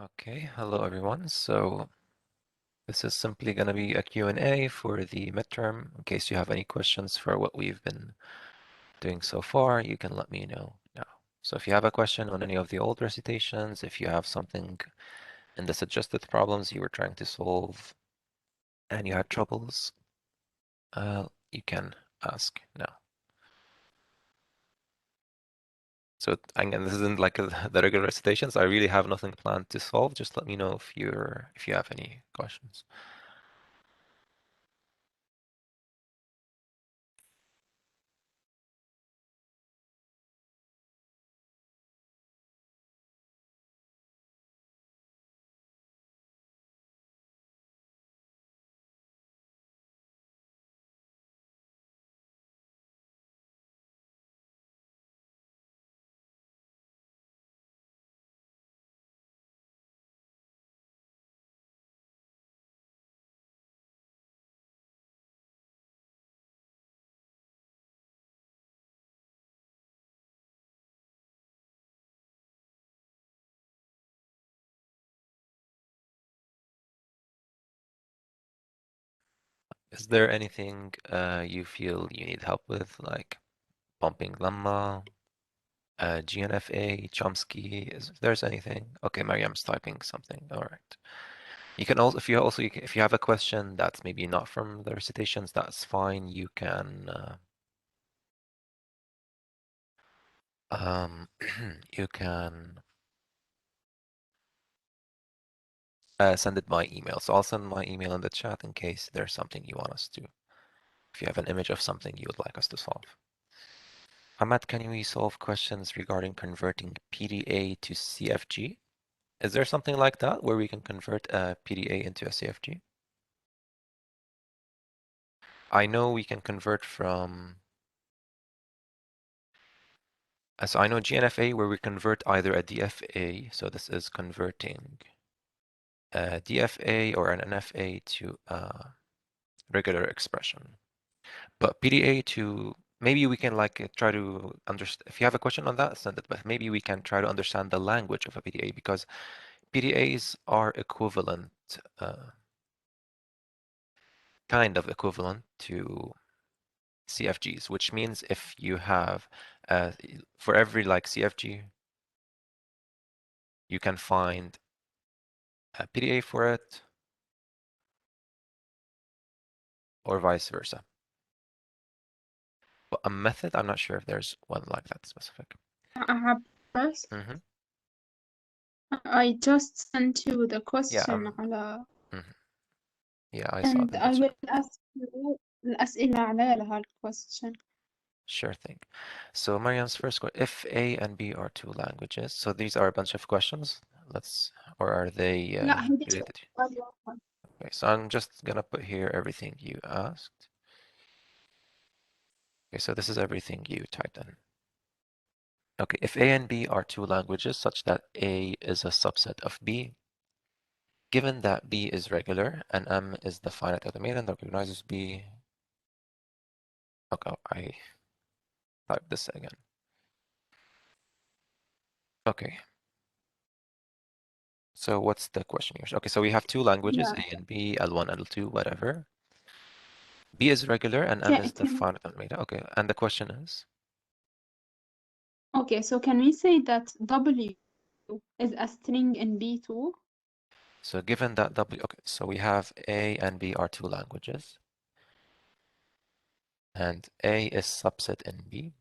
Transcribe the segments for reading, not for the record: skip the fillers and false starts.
Okay, hello everyone. So this is simply going to be a Q&A for the midterm. In case you have any questions for what we've been doing so far, you can let me know now. So if you have a question on any of the old recitations, if you have something in the suggested problems you were trying to solve and you had troubles, you can ask now. So again, this isn't like the regular recitations. I really have nothing planned to solve. Just let me know if you have any questions. Is there anything you feel you need help with, like pumping Lemma, GNFA, Chomsky? If there's anything, okay, Mariam's typing something. All right. You can also, if you have a question that's maybe not from the recitations, that's fine. You can, you can send it by email. So I'll send my email in the chat in case there's something you want us to. If you have an image of something you would like us to solve. Ahmad, can we solve questions regarding converting PDA to CFG? Is there something like that where we can convert a PDA into a CFG? I know we can convert from, so I know GNFA where we convert either a DFA, so this is converting a DFA or an NFA to a regular expression. But PDA to, maybe we can like try to understand, if you have a question on that, send it, but maybe we can try to understand the language of a PDA because PDAs are equivalent, kind of equivalent to CFGs, which means if you have, for every like CFG, you can find a PDA for it, or vice versa. But a method, I'm not sure if there's one like that specific. Abbas, Mm-hmm. I just sent you the Yeah, question على mhm. Yeah, I saw it and in the I chat. will ask you الأسئلة على لها question. Sure thing. So Mariam's first question, if A and B are two languages, so these are a bunch of questions. Or are they لا هيدي related? سؤال واحد. Okay, so I'm just gonna put here everything you asked. Okay, so this is everything you typed in. Okay, if A and B are two languages such that A is a subset of B, given that B is regular and M is the finite automata that recognizes B. Okay, I typed this again. Okay. So what's the question here? Okay, so we have two languages, Yeah. A and B, L1, L2, whatever. B is regular and M is the finite automata. Okay, and the question is? Okay, so can we say that W is a string in B2? So given that W, okay, so we have A and B are two languages, and A is subset in B.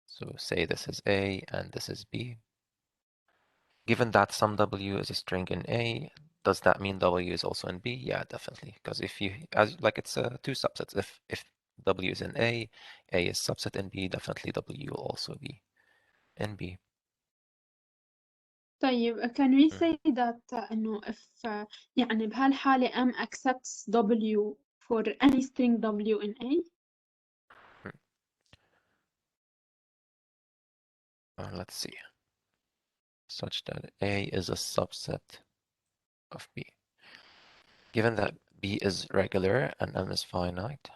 So say this is A and this is B. Given that some W is a string in A, does that mean W is also in B? Yeah, definitely. Because if you, as like it's two subsets. If W is in A is subset in B, definitely W will also be in B. طيب can we say that إنه if يعني بهالحالة M accepts W for any string W in A? Let's see. Such that A is a subset of B. Given that B is regular and M is finite.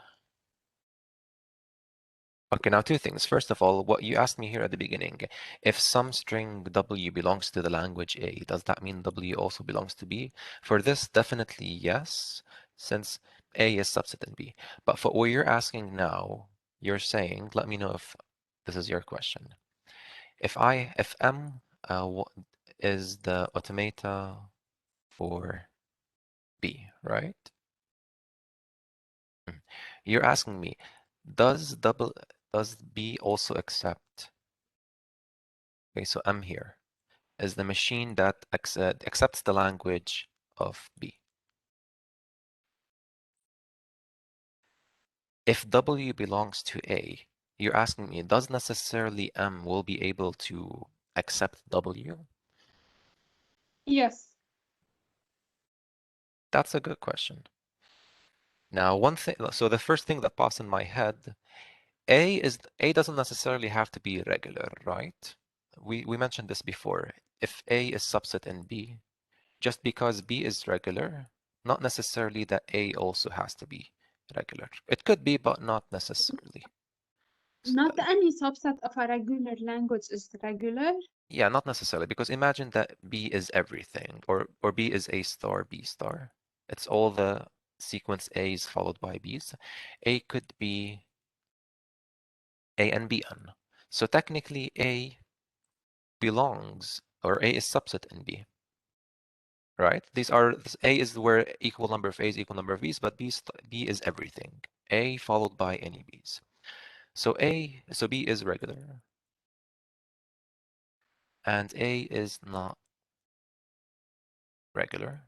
Okay, now two things. First of all, what you asked me here at the beginning, if some string W belongs to the language A, does that mean W also belongs to B? For this, definitely yes, since A is subset in B. But for what you're asking now, you're saying, let me know if this is your question. If M is the automata for B, right? You're asking me, does B also accept? Okay, so M here is the machine that accepts the language of B. If W belongs to A, you're asking me, does necessarily M will be able to accept W? Yes. That's a good question. Now, one thing, so the first thing that pops in my head, A doesn't necessarily have to be regular, right? We mentioned this before. If A is subset in B, just because B is regular, not necessarily that A also has to be regular. It could be, but not necessarily. Not any subset of a regular language is regular. Yeah, not necessarily, because imagine that B is everything, or B is A star, B star. It's all the sequence A's followed by B's. A could be A and Bn. So technically A belongs, or A is subset in B, right? A is where equal number of A's, equal number of B's, but B is everything. A followed by any B's. So B is regular, and A is not regular.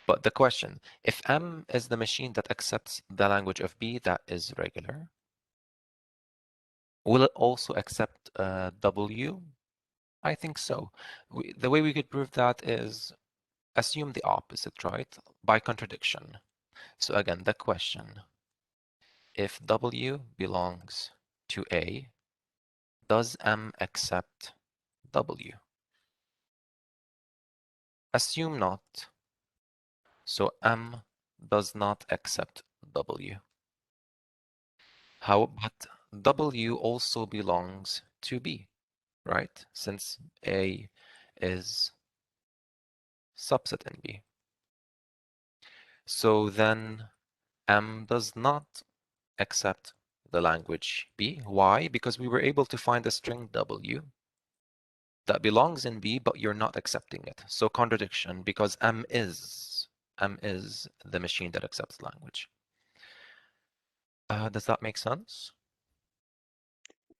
But the question, if M is the machine that accepts the language of B that is regular, will it also accept W? I think so. The way we could prove that is assume the opposite, right? By contradiction. So again, the question, if W belongs to A, does M accept W? Assume not. So M does not accept W. But W also belongs to B, right? Since A is subset in B. So then M does not accept the language B. Why? Because we were able to find a string W that belongs in B, but you're not accepting it. So contradiction, because M is the machine that accepts language. Does that make sense?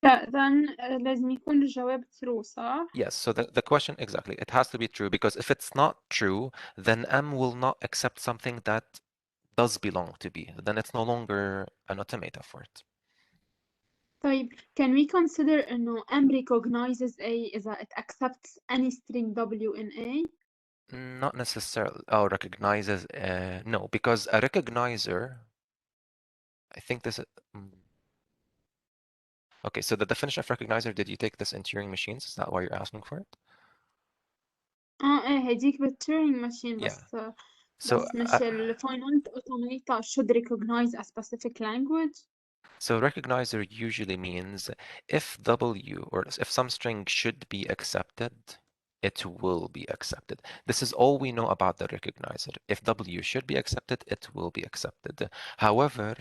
لا then لازم يكون الجواب true صح؟ Yes, so the question, exactly, it has to be true, because if it's not true, then M will not accept something that does belong to B. Then it's no longer an automata for it. طيب can we consider إنه M recognizes A إذا it accepts any string W in A؟ Not necessarily. Oh, recognizes. No, because a recognizer, I think this is. Okay, so the definition of recognizer, did you take this in Turing machines? Is that why you're asking for it? إيه هديك بالتورينج ماشين Yeah. بس So, مش ال finite automata should recognize a specific language. so recognizer usually means if W or if some string should be accepted, it will be accepted. This is all we know about the recognizer. If W should be accepted, it will be accepted. However,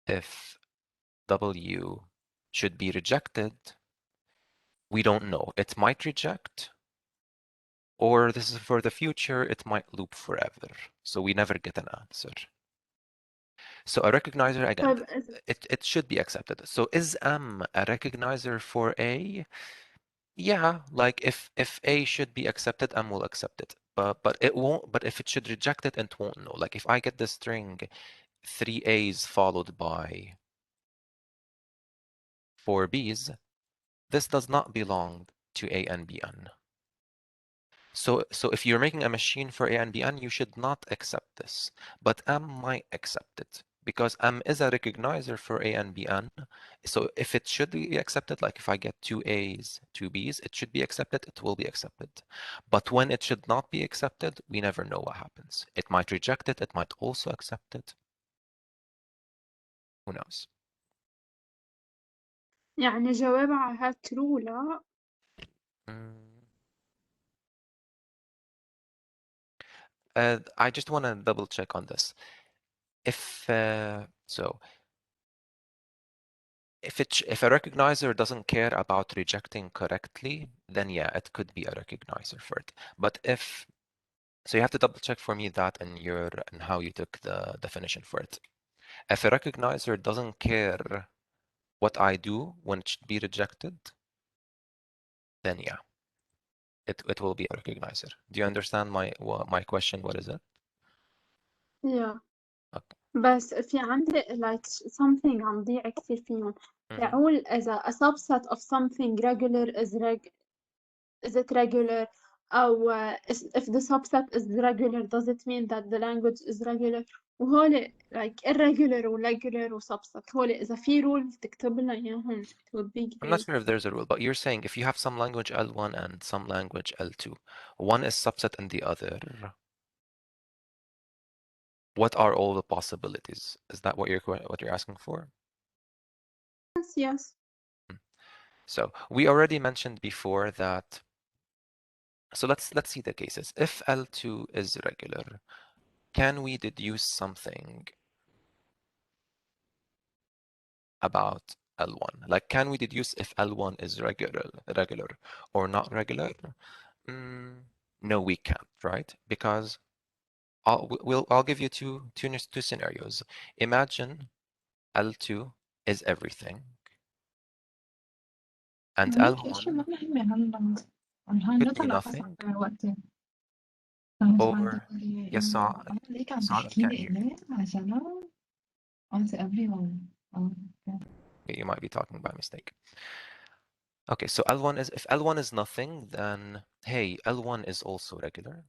if W should be rejected, we don't know. It might reject, or this is for the future, it might loop forever. So we never get an answer. So a recognizer, again, طيب it should be accepted. So is M a recognizer for A? Yeah, like if A should be accepted, M will accept it. But it won't, but if it should reject it, it won't know. Like if I get the string 3A's followed by 4B's, this does not belong to A and Bn. So if you're making a machine for A and Bn, you should not accept this, but M might accept it because M is a recognizer for A and Bn. So if it should be accepted, like if I get two A's, two B's, it should be accepted, it will be accepted. But when it should not be accepted, we never know what happens. It might reject it, it might also accept it. Who knows? يعني جواب على هاد true لا. Mm. I just want to double check on this. If if a recognizer doesn't care about rejecting correctly, then yeah, it could be a recognizer for it. But if so, you have to double check for me that in how you took the definition for it. If a recognizer doesn't care what I do when it should be rejected, then yeah, it will be a recognizer. Do you understand my question? What is it? Yeah. Okay. بس في عندي like something عم ضيع كتير فيهم. Mhm. بقول إذا a subset of something regular is it regular أو if the subset is regular does it mean that the language is regular وهول like irregular و regular و subset هول إذا في rule تكتب لنا إياهم it would be I'm not great. sure if there's a rule, but you're saying if you have some language L1 and some language L2, one is subset in the other, what are all the possibilities? Is that what you're asking for? Yes, yes. So we already mentioned before that. So let's see the cases. If L2 is regular, can we deduce something about L1? Like, can we deduce if L1 is regular or not regular? No, we can't, right? Because I'll give you two scenarios. Imagine L2 is everything, and هيك إشي L1 ما فهمي هلا عن هاي could be نطلع nothing, وقتي كان سؤال or تقولي yes, إنه ليك عم I تحكي can't لي hear. إليه عجلة قصدي everyone أوكي. You might be talking by mistake. Okay, so L1 is, if L1 is nothing, then hey, L1 is also regular.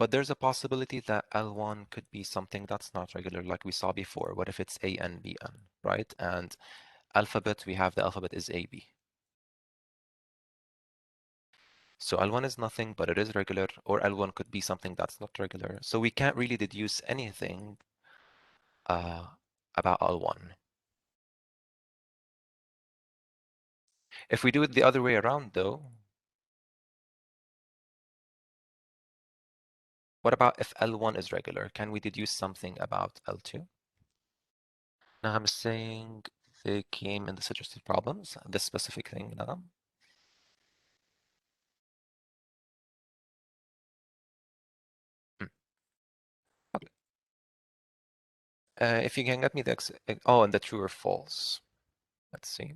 But there's a possibility that L1 could be something that's not regular, like we saw before. What if it's A and BN, right? And alphabet, we have the alphabet is AB. So L1 is nothing, but it is regular, or L1 could be something that's not regular. So we can't really deduce anything about L1. If we do it the other way around, though, what about if L1 is regular? Can we deduce something about L2? Now I'm saying they came in the suggested problems, this specific thing now. Okay. If you can get me the, oh, and the true or false. Let's see.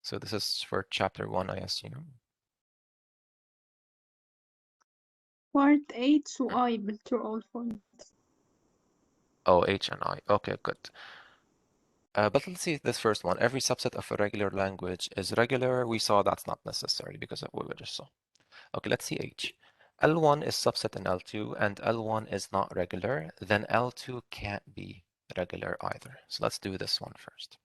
So this is for chapter 1, I assume. Part H و I بالtrue all false. Oh, H and I. Okay, good. But let's see this first one. Every subset of a regular language is regular. We saw that's not necessary because of what we just saw. Okay, let's see H. L1 is subset in L2 and L1 is not regular, then L2 can't be regular either. So let's do this one first.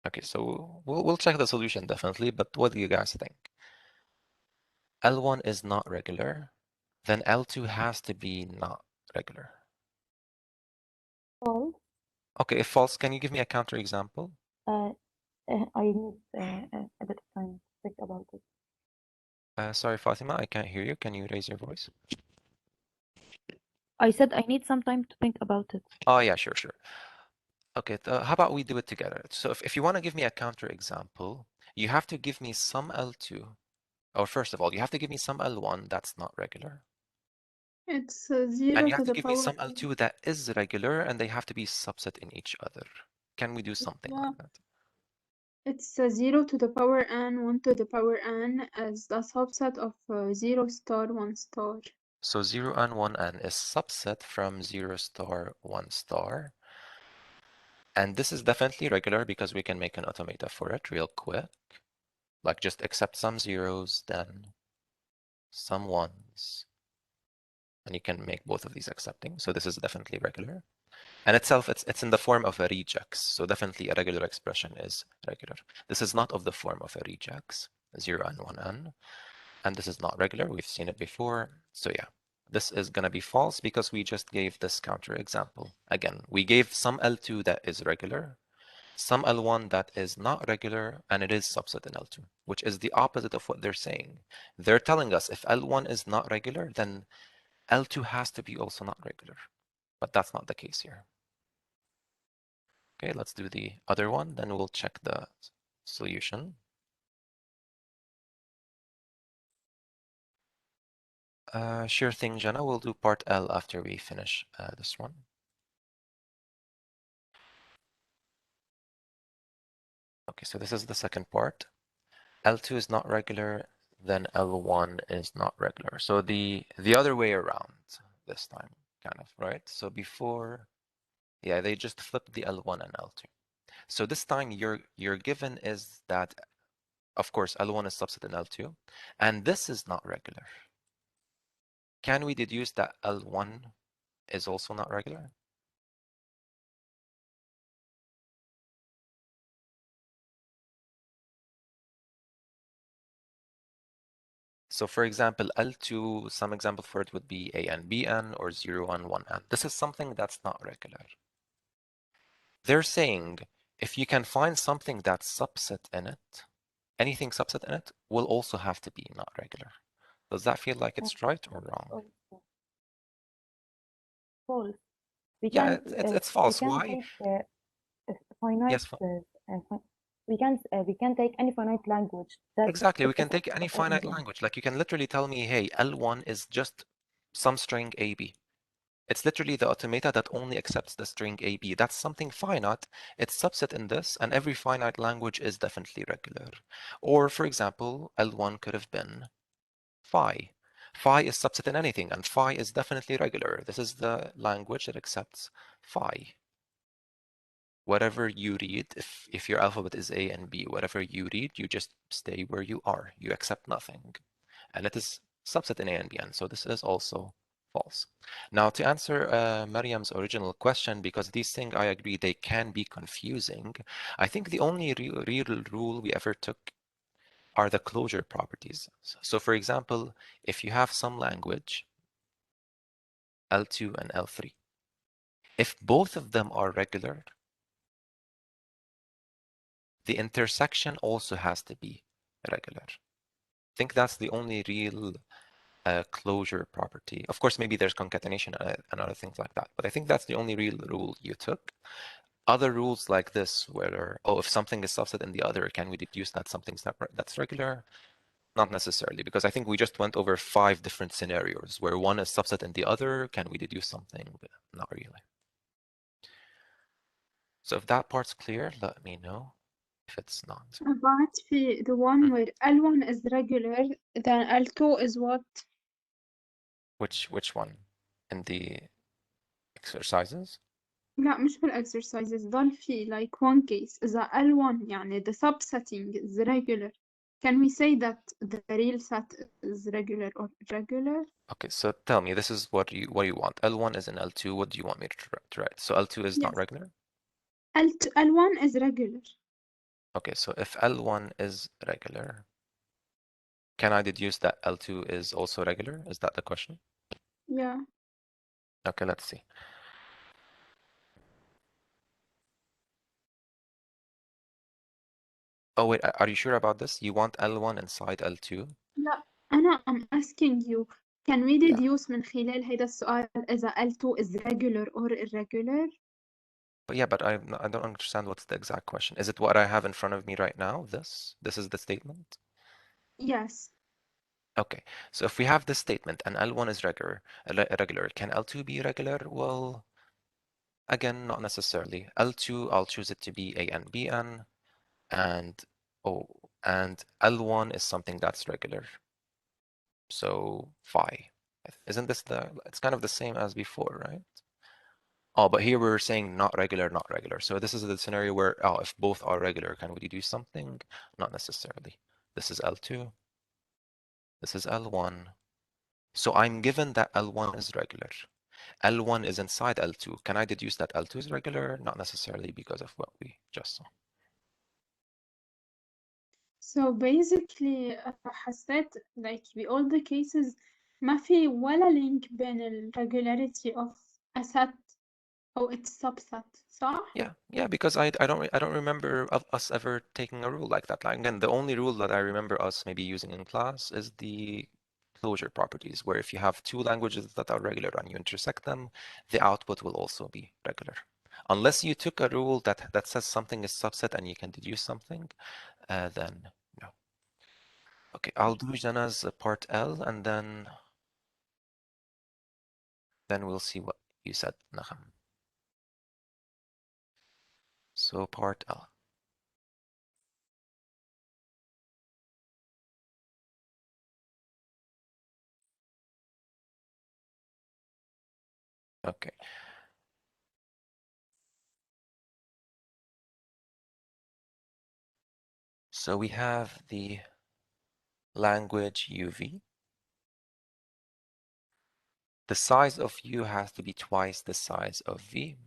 Okay, so we'll check the solution definitely, but what do you guys think? L1 is not regular, then L2 has to be not regular. False. Okay, if false, can you give me a counterexample? I need a bit of time to think about it. Sorry, Fatima, I can't hear you. Can you raise your voice? I said I need some time to think about it. Oh, yeah, sure. Okay, how about we do it together? So if you want to give me a counterexample, you have to give me some L2. Or first of all, you have to give me some L1 that's not regular. It's And 0 you to have to the give me power some L2 that is regular, and they have to be subset in each other. Can we do something yeah. like that? It's 0 to the power n, 1 to the power n as a subset of 0 star 1 star. So 0 and 1n is subset from 0 star 1 star. And this is definitely regular because we can make an automata for it real quick. Like just accept some zeros, then some ones. And you can make both of these accepting. So this is definitely regular. And itself, it's in the form of a regex. So definitely a regular expression is regular. This is not of the form of a regex, 0n, 1n. And this is not regular. We've seen it before. So yeah, this is going to be false because we just gave this counter example. Again, we gave some L2 that is regular, some L1 that is not regular, and it is subset in L2, which is the opposite of what they're saying. They're telling us if L1 is not regular, then L2 has to be also not regular. But that's not the case here. Okay, let's do the other one, then we'll check the solution. Sure thing, Jenna. We'll do part L after we finish this one. Okay, so this is the second part. L2 is not regular, then L1 is not regular. So the other way around this time, kind of, right? So before, yeah, they just flipped the L1 and L2. So this time your given is that, of course, L1 is subset in L2, and this is not regular. Can we deduce that L1 is also not regular? So for example, L2, some example for it would be AN, BN, or 0, and 1N. This is something that's not regular. They're saying if you can find something that's subset in it, anything subset in it will also have to be not regular. Does that feel like it's right or wrong? Also false. We Yeah, can it's false. we can Why? take a finite Yes, we can take any finite language that exactly. We it can accepts take any A and finite B. language. Like you can literally tell me, hey, L1 is just some string AB. It's literally the automata that only accepts the string AB. That's something finite. It's subset in this, and every finite language is definitely regular. Or, for example, L1 could have been phi. Phi is subset in anything, and phi is definitely regular. This is the language that accepts phi. Whatever you read, if your alphabet is A and B, whatever you read, you just stay where you are. You accept nothing. And it is subset in A and B, and so this is also false. Now, to answer Mariam's original question, because these things, I agree, they can be confusing. I think the only real rule we ever took are the closure properties. So for example, if you have some language, L2 and L3, if both of them are regular, the intersection also has to be regular. I think that's the only real closure property. Of course, maybe there's concatenation and other things like that, but I think that's the only real rule you took. Other rules like this, where, oh, if something is subset in the other, can we deduce that something's that's regular? Not necessarily, because I think we just went over 5 different scenarios where one is subset in the other. Can we deduce something? Not really. So if that part's clear, let me know if it's not. بعد في the one where L1 is regular, then L2 is what? Which one? In the exercises? لا مش بالexercises ضل في like one case إذا L1 يعني the subsetting is regular, can we say that the real set is regular or irregular? Okay, so tell me, this is what you want. L1 is in L2. What do you want me to write? So L2 is not Yes, regular? L1 is regular. Okay, so if L1 is regular, can I deduce that L2 is also regular? Is that the question? Yeah. Okay, let's see. Oh wait, are you sure about this? You want L1 inside L2? لا I'm asking you, can we Yeah. deduce من خلال هيدا السؤال إذا L2 is regular or irregular? But yeah, but I don't understand what's the exact question. Is it what I have in front of me right now? This is the statement? Yes. Okay, so if we have this statement and L1 is regular, can L2 be regular? Well, again, not necessarily. L2, I'll choose it to be AN, BN, and and L1 is something that's regular. So phi. Isn't this it's kind of the same as before, right? Oh, but here we're saying not regular, not regular. So this is the scenario where, oh, if both are regular, can we do something? Not necessarily. This is L2. This is L1. So I'm given that L1 is regular. L1 is inside L2. Can I deduce that L2 is regular? Not necessarily because of what we just saw. So basically حسيت like بall the cases ما في ولا link بين ال regularity of a set أو its subset صح؟ Yeah, because I don't remember of us ever taking a rule like that. Like, again, the only rule that I remember us maybe using in class is the closure properties, where if you have two languages that are regular and you intersect them, the output will also be regular. Unless you took a rule that says something is subset and you can deduce something, then no. Okay, I'll do Jana's part L and then we'll see what you said, Naham. So part L. Okay. So we have the language UV. The size of U has to be twice the size of V.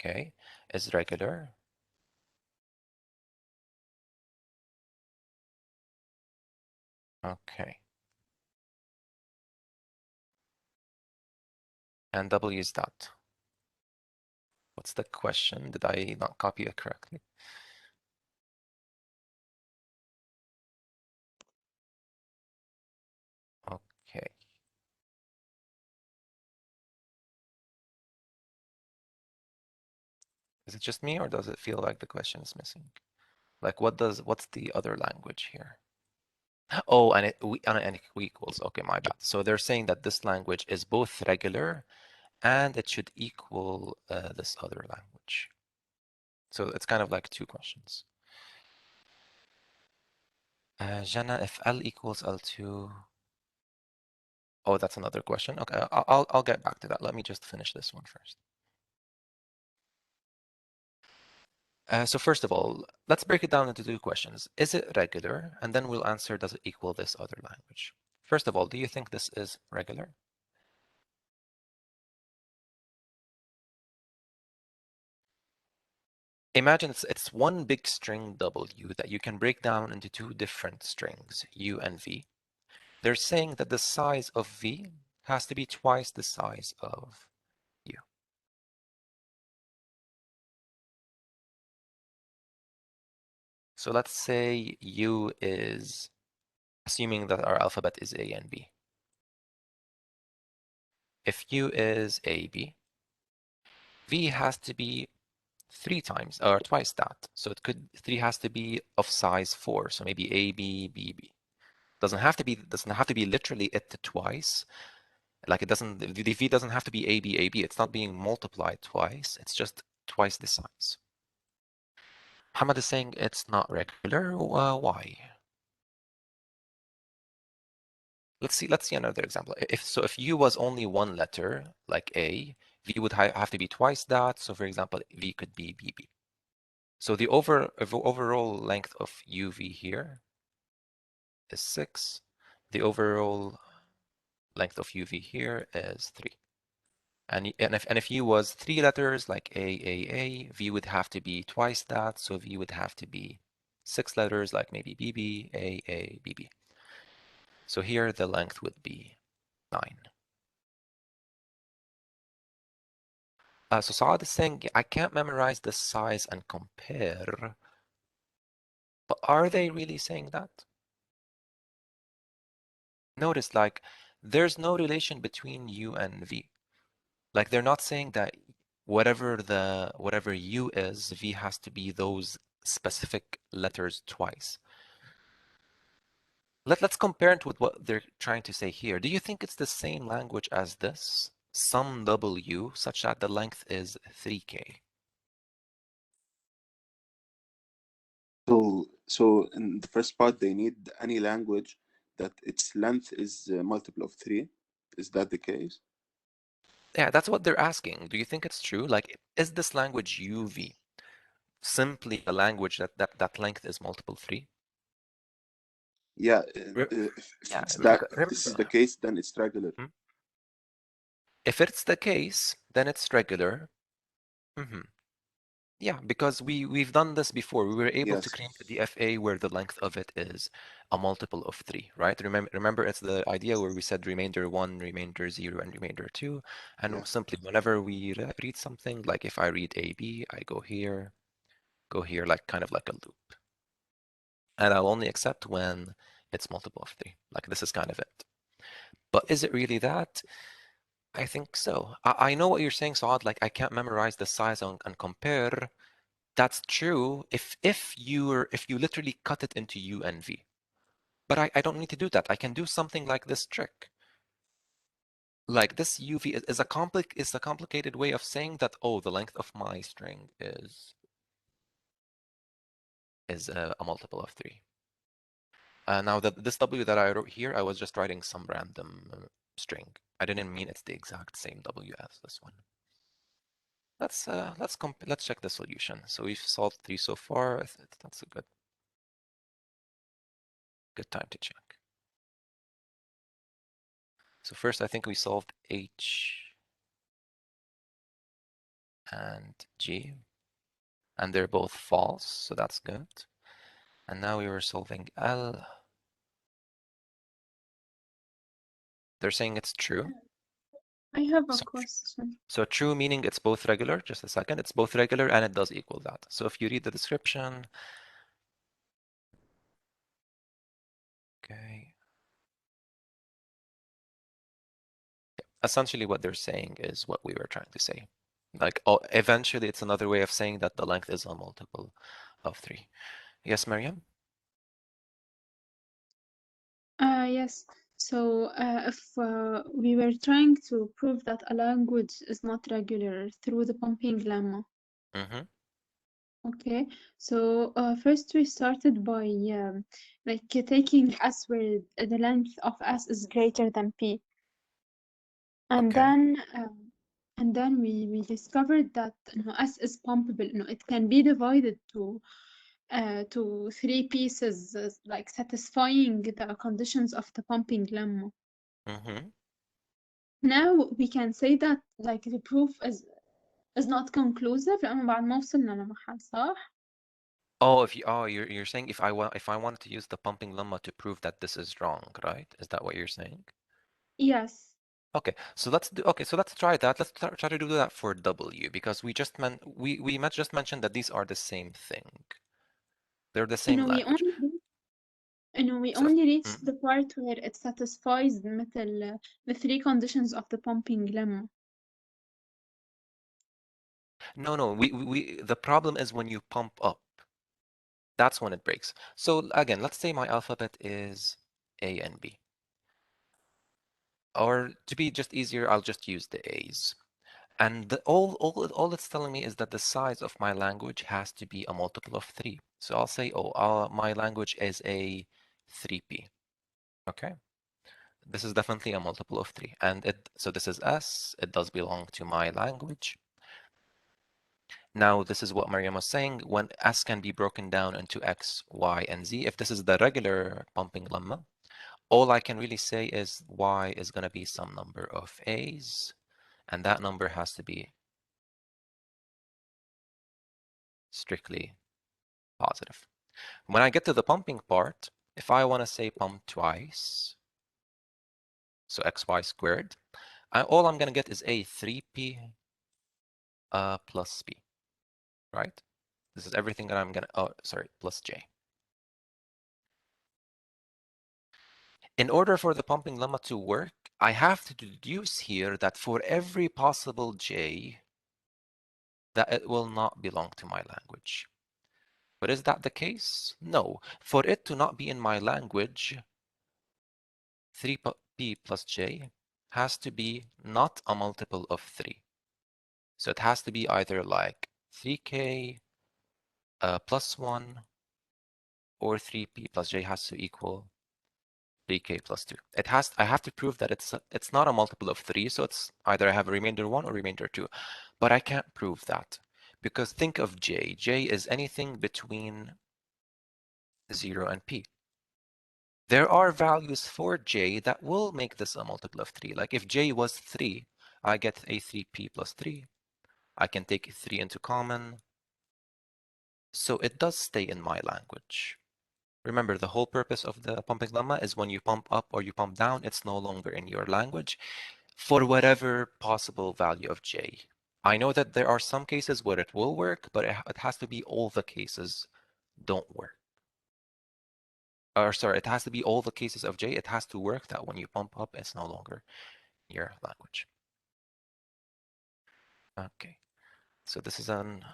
Okay, is regular. Okay. And W is that. What's the question? Did I not copy it correctly? Okay. Is it just me or does it feel like the question is missing? Like what's the other language here? Oh, and it equals. Okay, my bad. So they're saying that this language is both regular and it should equal this other language. So it's kind of like two questions. Jana, if L equals L2. Oh, that's another question. Okay, I'll get back to that. Let me just finish this one first. So first of all, let's break it down into two questions. Is it regular? And then we'll answer, does it equal this other language? First of all, do you think this is regular? Imagine it's one big string W that you can break down into two different strings, U and V. They're saying that the size of V has to be twice the size of U. So let's say U is, assuming that our alphabet is A and B. If U is AB, V has to be 3 times or twice that. So 3 has to be of size 4. So maybe AB, BB. Doesn't have to be literally it twice. Like the V doesn't have to be AB, AB. It's not being multiplied twice. It's just twice the size. Hamad is saying it's not regular. Why? Let's see another example. If U was only one letter, like A, V would have to be twice that. So for example, V could be BB. So the overall length of UV here is 6. The overall length of UV here is 3. And if U was 3 letters like A, V would have to be twice that. So V would have to be 6 letters like maybe BB, A, BB. So here the length would be 9. So Saad is saying, I can't memorize the size and compare. But are they really saying that? Notice, like, there's no relation between U and V. Like, they're not saying that whatever U is, V has to be those specific letters twice. Let's compare it with what they're trying to say here. Do you think it's the same language as this? Some W such that the length is 3K. So in the first part, they need any language that its length is a multiple of 3. Is that the case? Yeah, that's what they're asking. Do you think it's true? Like, is this language UV simply a language that length is multiple 3? Yeah, Re- if Yeah, it's that, if this is remember, the case, then it's regular. if it's the case, then it's regular. Yeah, because we've done this before. We were able to Yes. create a DFA where the length of it is a multiple of 3, right? Remember, it's the idea where we said remainder 1, remainder 0, and remainder 2. And Yeah. simply whenever we read something, like if I read AB, I go here, like kind of like a loop. And I'll only accept when it's multiple of 3. Like this is kind of it. But is it really that? I think so. I know what you're saying, Saad. Like I can't memorize the size and compare. That's true if you literally cut it into U and V. But I don't need to do that. I can do something like this trick. Like this UV is a complicated way of saying that, oh, the length of my string is a multiple of 3. Now this W that I wrote here, I was just writing some random string. I didn't mean it's the exact same W as this one. Let's check the solution. So we've solved 3 so far. That's a good time to check. So first, I think we solved H and G, and they're both false, so that's good. And now we were solving L. They're saying it's true. I have a So, question. so true meaning it's both regular, just a second, it's both regular and it does equal that. So if you read the description, okay. Essentially what they're saying is what we were trying to say. Like, oh, eventually it's another way of saying that the length is a multiple of 3. Yes, Mariam? Yes. So, if we were trying to prove that a language is not regular through the pumping lemma, Mm-hmm. okay. So, first we started by like taking S where the length of S is greater than P, and Okay. then we discovered that S is pumpable. It can be divided to 3 pieces, like satisfying the conditions of the pumping lemma. Mm-hmm. Now we can say that like the proof is not conclusive لأنه بعد ما وصلنا لمحل صح؟ Oh, you're saying if I wanted to use the pumping lemma to prove that this is wrong, right? Is that what you're saying? Yes. Okay, so let's try that. Let's try to do that for W because we just just mentioned that these are the same thing. They're the same إنه we language. So only reach mm, the part where it satisfies مثل the 3 conditions of the pumping lemma. no, the problem is when you pump up. That's when it breaks. So again, let's say my alphabet is A and B. Or to be just easier, I'll just use the A's. And all it's telling me is that the size of my language has to be a multiple of 3. So I'll say, oh, my language is a 3p. Okay, this is definitely a multiple of 3. And so this is S. It does belong to my language. Now, this is what Mariam was saying. When S can be broken down into X, Y, and Z, if this is the regular pumping lemma, all I can really say is Y is going to be some number of A's, and that number has to be strictly positive. When I get to the pumping part, if I want to say pump twice, so xy squared, all I'm going to get is a 3p plus p, right? This is everything that I'm going to, oh, sorry, plus j. In order for the pumping lemma to work, I have to deduce here that for every possible j, that it will not belong to my language. But is that the case? No. For it to not be in my language, 3p plus j has to be not a multiple of 3. So it has to be either like 3k plus 1 or 3p plus j has to equal 3k plus 2. I have to prove that it's not a multiple of 3, so it's either I have a remainder 1 or remainder 2. But I can't prove that because think of j. J is anything between 0 and p. There are values for j that will make this a multiple of 3. Like if j was 3, I get a 3p plus 3. I can take 3 into common. So it does stay in my language. Remember, the whole purpose of the pumping lemma is when you pump up or you pump down, it's no longer in your language for whatever possible value of j. I know that there are some cases where it will work, but it has to be all the cases don't work. Or sorry, it has to be all the cases of j. It has to work that when you pump up, it's no longer in your language. Okay, so this is an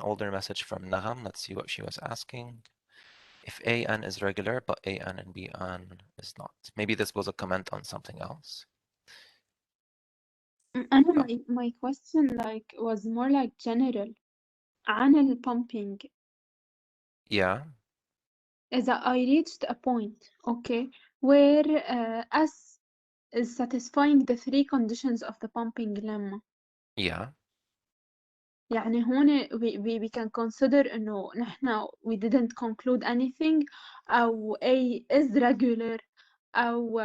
older message from Naham. Let's see what she was asking. If an is regular, but an and bn is not. Maybe this was a comment on something else. أنا Oh. my question like was more like general عن ال pumping. Yeah. إذا I reached a point, okay, where S is satisfying the 3 conditions of the pumping lemma. Yeah. يعني هون we can consider إنه نحنا we didn't conclude anything أو A is regular أو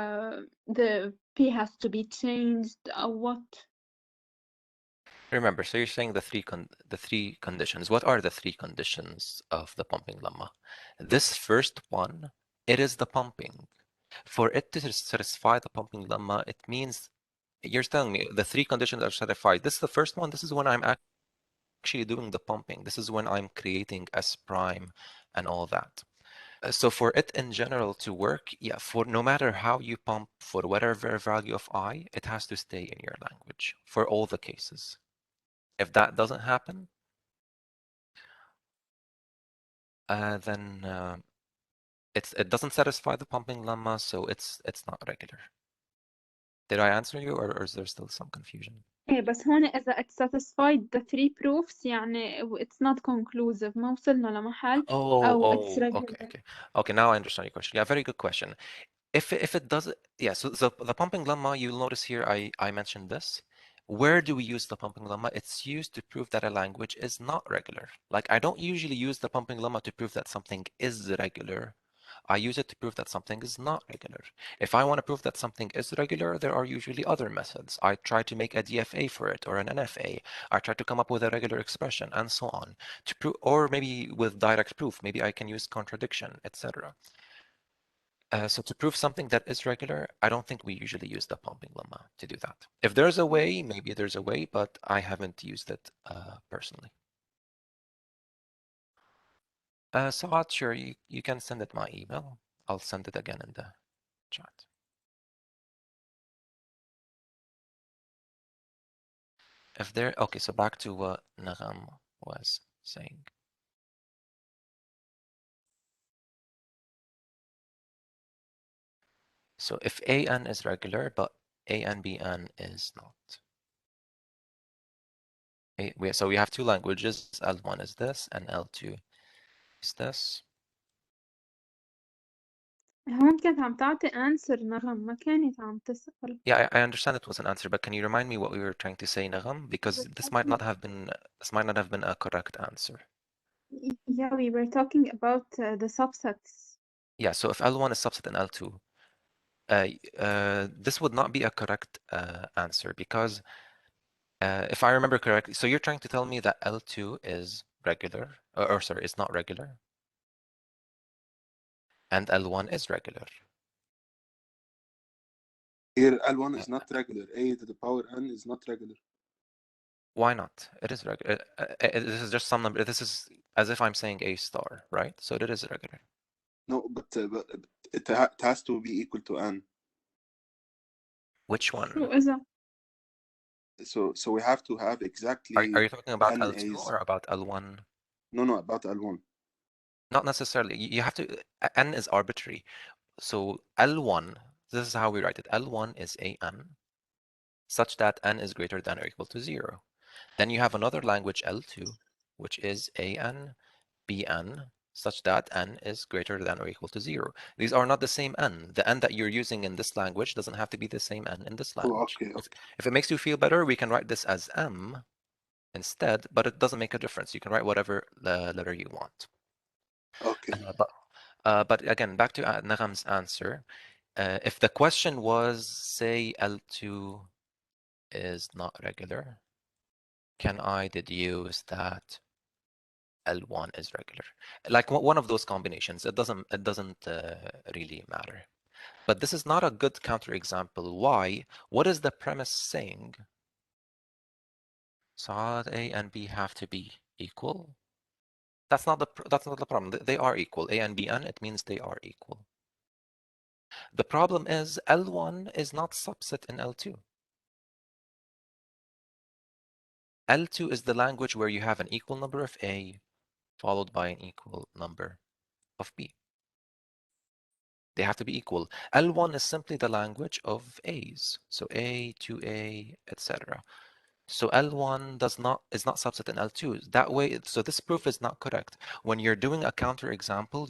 the P has to be changed أو what. Remember, so you're saying the three conditions. What are the 3 conditions of the pumping lemma? This first one, it is the pumping. For it to satisfy the pumping lemma, it means you're telling me the 3 conditions are satisfied. This is the first one. This is when I'm actually doing the pumping. This is when I'm creating S prime and all that. So for it in general to work, yeah, for no matter how you pump for whatever value of I, it has to stay in your language for all the cases. If that doesn't happen, then it doesn't satisfy the pumping lemma, so it's not regular. Did I answer you, or is there still some confusion? إيه بس هون إذا it satisfied the 3 proofs يعني it's not conclusive ما وصلنا لمحل أو it's regular. Okay. Now I understand your question. Yeah, very good question. If it does, yeah. So the pumping lemma, you'll notice here I mentioned this. Where do we use the pumping lemma? It's used to prove that a language is not regular. Like I don't usually use the pumping lemma to prove that something is regular. I use it to prove that something is not regular. If I want to prove that something is regular, there are usually other methods. I try to make a DFA for it or an NFA. I try to come up with a regular expression and so on to prove, or maybe with direct proof. Maybe I can use contradiction, etc. So to prove something that is regular, I don't think we usually use the pumping lemma to do that. If there's a way, maybe there's a way, but I haven't used it personally. Saad, sure, you can send it my email. I'll send it again in the chat. Okay, so back to what Nagam was saying. So if an is regular, but an bn is not. So we have 2 languages, L1 is this, and L2 is this. هون كانت عم تعطي answer نغم ما كانت عم تسأل. Yeah, I understand it was an answer, but can you remind me what we were trying to say, Nagam? Because this might not have been a correct answer. Yeah, we were talking about the subsets. Yeah, so if L1 is subset in L2, this would not be a correct answer because if I remember correctly, so you're trying to tell me that L2 is regular, or sorry, it's not regular, and L1 is regular. Here, L1 is not regular. A to the power n is not regular. Why not? It is regular. This is just some number. This is as if I'm saying A star, right? So it is regular. No, but it has to be equal to n. Which one? شو إذا So we have to have exactly. Are you talking about n L2 A's. or about L1? No, about L1. Not necessarily. You have to. N is arbitrary. So L1. This is how we write it. L1 is an such that n is greater than or equal to 0. Then you have another language L2, which is an bn such that n is greater than or equal to 0. These are not the same n. The n that you're using in this language doesn't have to be the same n in this Oh, language. okay. If it makes you feel better, we can write this as m instead, but it doesn't make a difference. You can write whatever letter you want. Okay. But again, back to Nagam's answer. If the question was, say, L2 is not regular, can I deduce that L1 is regular? Like one of those combinations. It doesn't really matter. But this is not a good counterexample. Why? What is the premise saying? Saad A and B have to be equal. That's not the problem. They are equal. A and B n, it means they are equal. The problem is L1 is not subset in L2. L2 is the language where you have an equal number of A followed by an equal number of B. They have to be equal. L1 is simply the language of A's. So A, 2A, etc. So L1 is not subset in L2. That way, so this proof is not correct. When you're doing a counterexample,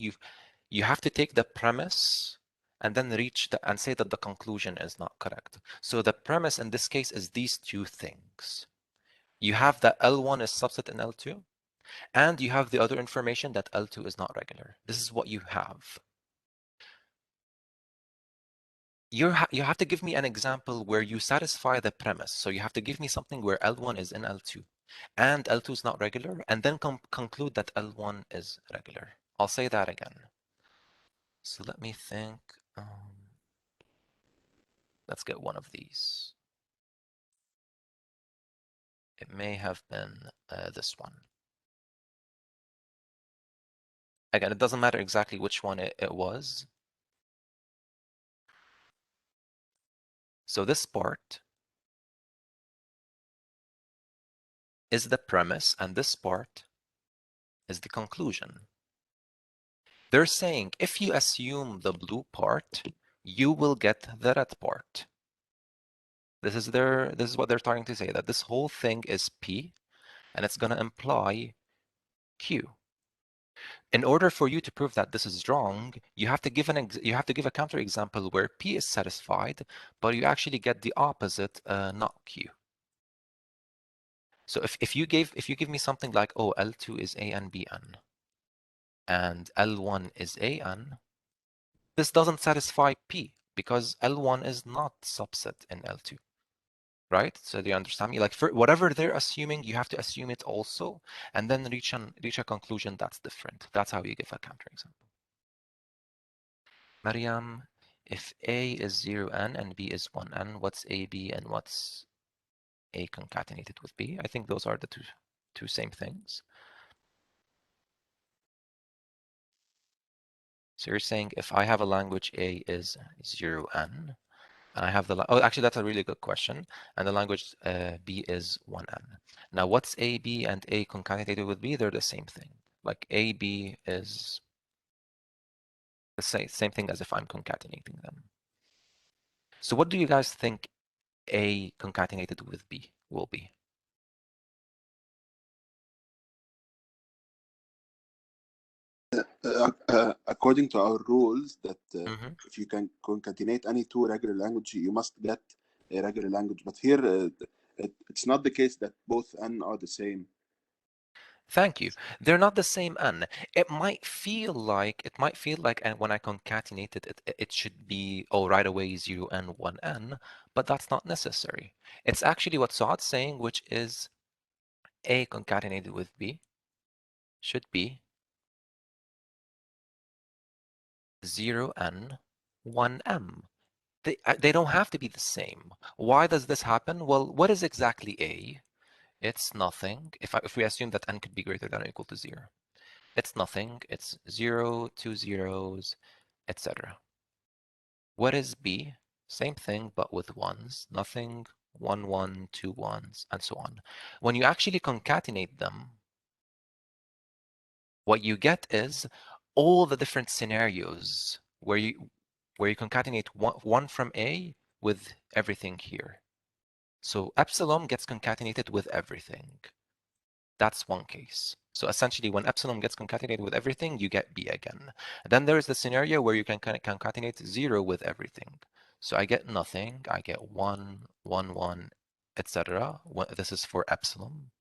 you have to take the premise and then and say that the conclusion is not correct. So the premise in this case is these two things. You have that L1 is subset in L2, and you have the other information that L2 is not regular. This is what you have. You have to give me an example where you satisfy the premise. So you have to give me something where L1 is in L2 and L2 is not regular, and then conclude that L1 is regular. I'll say that again. So let me think. Let's get one of these. It may have been this one. Again, it doesn't matter exactly which one it was. So this part is the premise, and this part is the conclusion. They're saying if you assume the blue part, you will get the red part. This is what they're trying to say, that this whole thing is P, and it's going to imply Q. In order for you to prove that this is wrong, you have to give a counterexample where P is satisfied, but you actually get the opposite, not Q. So if you give me something like, oh, L2 is A and Bn, and L1 is An, this doesn't satisfy P because L1 is not subset in L2. Right? So do you understand me? Like for whatever they're assuming, you have to assume it also, and then reach a conclusion that's different. That's how you give a counterexample. Mariam, if A is 0n and B is 1n, what's AB and what's A concatenated with B? I think those are the two same things. So you're saying if I have a language A is 0n, and I have oh, actually, that's a really good question. And the language B is 1n. Now, what's A, B, and A concatenated with B? They're the same thing. Like A, B is the same thing as if I'm concatenating them. So what do you guys think A concatenated with B will be? According to our rules, that Mm-hmm. if you can concatenate any two regular language, you must get a regular language. But here, it's not the case that both n are the same. Thank you. They're not the same n. It might feel like, and when I concatenate it should be, oh, right away 0n, 1n, but that's not necessary. It's actually what Saad's saying, which is A concatenated with B should be 0n, 1m. They don't have to be the same. Why does this happen? Well, what is exactly A? It's nothing. If we assume that n could be greater than or equal to 0. It's nothing. It's 0, 2 zeros, etc. What is B? Same thing, but with ones. Nothing, 1, 1, 2 ones, and so on. When you actually concatenate them, what you get is all the different scenarios where you concatenate one from A with everything here. So epsilon gets concatenated with everything. That's one case. So essentially, when epsilon gets concatenated with everything, you get B again. Then there's the scenario where you can concatenate 0 with everything. So I get nothing, I get 1, 1, 1, etc. This is for epsilon.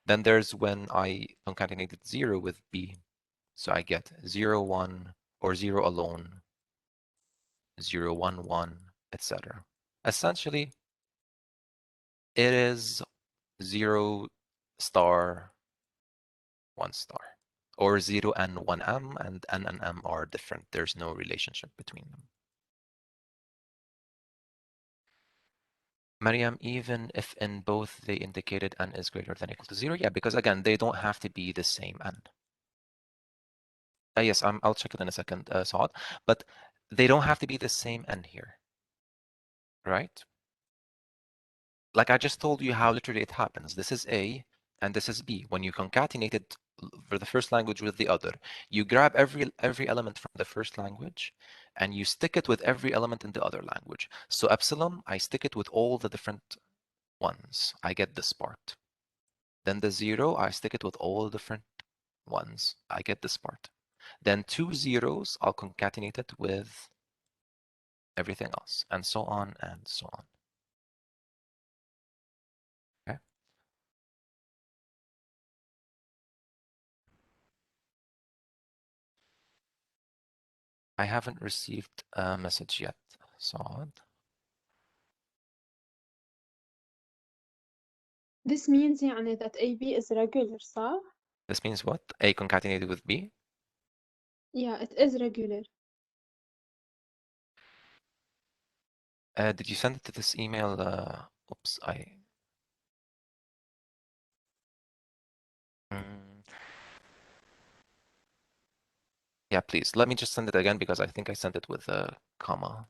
Then there's when I concatenated 0 with B. So I get 0, 1, or 0 alone, 0, 1, 1, etc. Essentially, it is 0 star 1 star, or 0 and 1m, and n and m are different. There's no relationship between them. Mariam, even if in both they indicated n is greater than or equal to 0? Yeah, because again, they don't have to be the same n. Yes, I'll check it in a second, Saad, but they don't have to be the same n here, right? Like I just told you how literally it happens. This is A and this is B. When you concatenate it for the first language with the other, you grab every element from the first language and you stick it with every element in the other language. So epsilon, I stick it with all the different ones. I get this part. Then the 0, I stick it with all the different ones. I get this part. Then 2 zeros, I'll concatenate it with everything else, and so on and so on. Okay. I haven't received a message yet, Saad. This means يعني that AB is regular, صح? This means what? A concatenated with B? Yeah, it is regular. Did you send it to this email? Oops, Yeah, please. Let me just send it again because I think I sent it with a comma.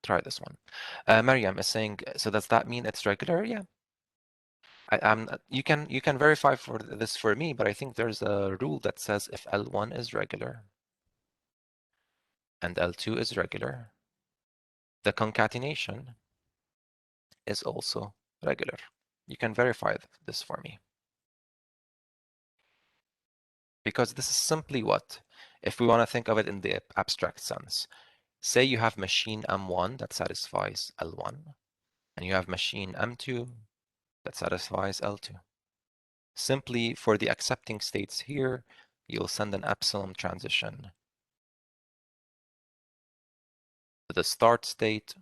Try this one. Mariam is saying, so does that mean it's regular? Yeah. You can verify for this for me, but I think there's a rule that says if L1 is regular and L2 is regular, the concatenation is also regular. You can verify this for me. Because this is simply what? If we want to think of it in the abstract sense, say you have machine M1 that satisfies L1, and you have machine M2 that satisfies L2. Simply for the accepting states here, you'll send an epsilon transition to the start state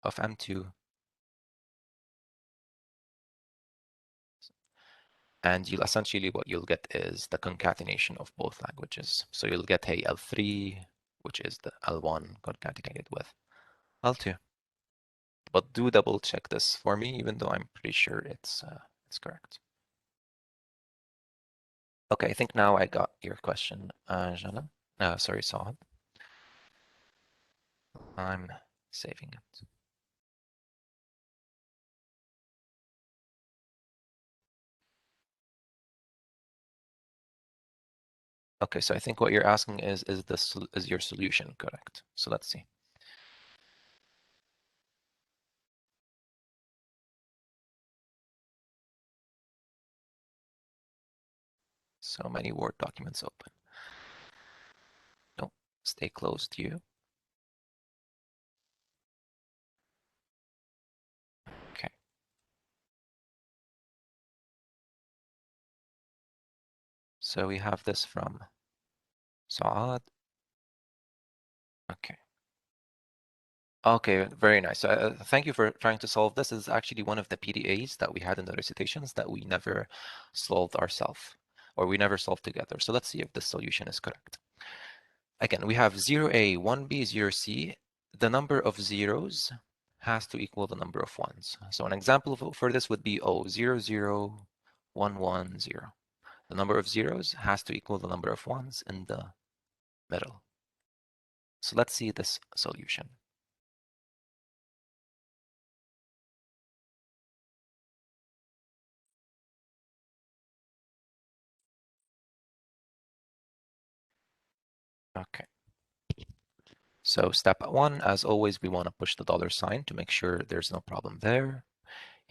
of M2, and you'll essentially what you'll get is the concatenation of both languages. So you'll get hey L3, which is the L1 concatenated with L2. But do double check this for me, even though I'm pretty sure it's correct. Okay, I think now I got your question, Jana. Sorry, Saad. I'm saving it. Okay, so I think what you're asking is your solution correct? So let's see. So many Word documents open. No, stay closed, you. Okay. So we have this from Saad. Okay. Okay, very nice. Thank you for trying to solve this. This is actually one of the PDAs that we had in the recitations that we never solved ourselves, or we never solved together. So let's see if the solution is correct. Again, we have 0A, 1B, 0C. The number of zeros has to equal the number of ones. So an example for this would be 0, 0, 1, 1, 0. The number of zeros has to equal the number of ones in the middle. So let's see this solution. Okay. So step 1, as always, we want to push the $sign to make sure there's no problem there.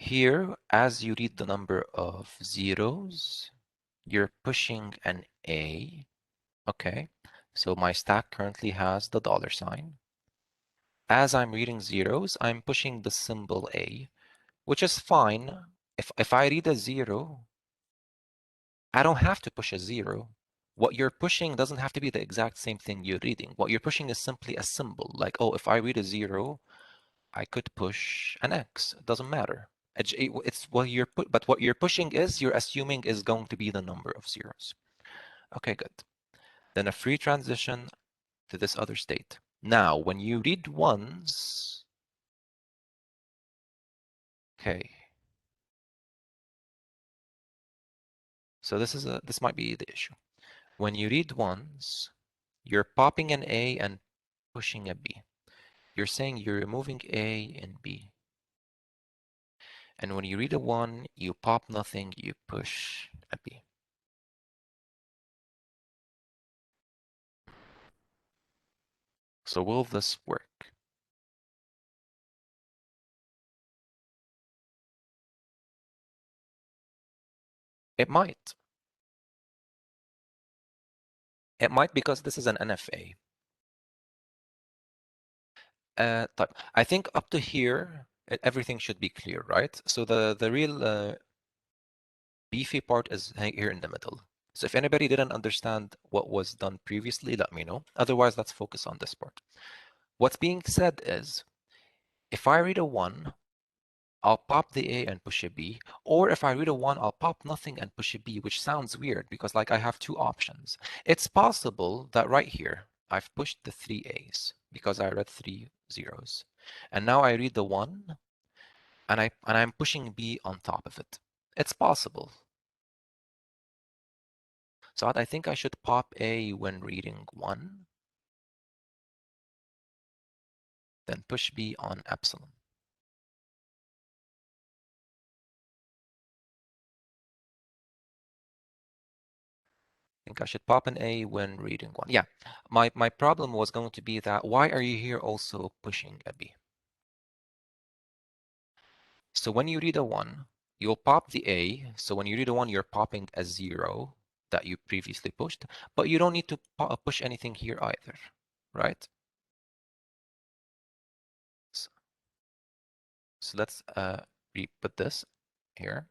Here, as you read the number of zeros, you're pushing an A. Okay, so my stack currently has the $sign. As I'm reading zeros, I'm pushing the symbol A, which is fine. If I read a 0, I don't have to push a 0. What you're pushing doesn't have to be the exact same thing you're reading. What you're pushing is simply a symbol. Like, oh, if I read a 0, I could push an X. It doesn't matter. It's what you're but what you're pushing is you're assuming is going to be the number of zeros. Okay, good. Then a free transition to this other state. Now, when you read ones, okay. So this might be the issue. When you read ones, you're popping an A and pushing a B. You're saying you're removing A and B. And when you read a 1, you pop nothing, you push a B. So will this work? It might. It might because this is an NFA. I think up to here, everything should be clear, right? So the real beefy part is here in the middle. So if anybody didn't understand what was done previously, let me know. Otherwise, let's focus on this part. What's being said is, if I read a 1, I'll pop the A and push a B. Or if I read a 1, I'll pop nothing and push a B, which sounds weird because like I have 2 options. It's possible that right here, I've pushed the 3 A's because I read 3 zeros. And now I read the 1 and I'm pushing B on top of it. It's possible. So I think I should pop A when reading 1, then push B on epsilon. I think I should pop an A when reading 1. Yeah, my problem was going to be that why are you here also pushing a B? So when you read a 1, you'll pop the A. So when you read a 1, you're popping a 0 that you previously pushed, but you don't need to push anything here either, right? So let's re-put this here.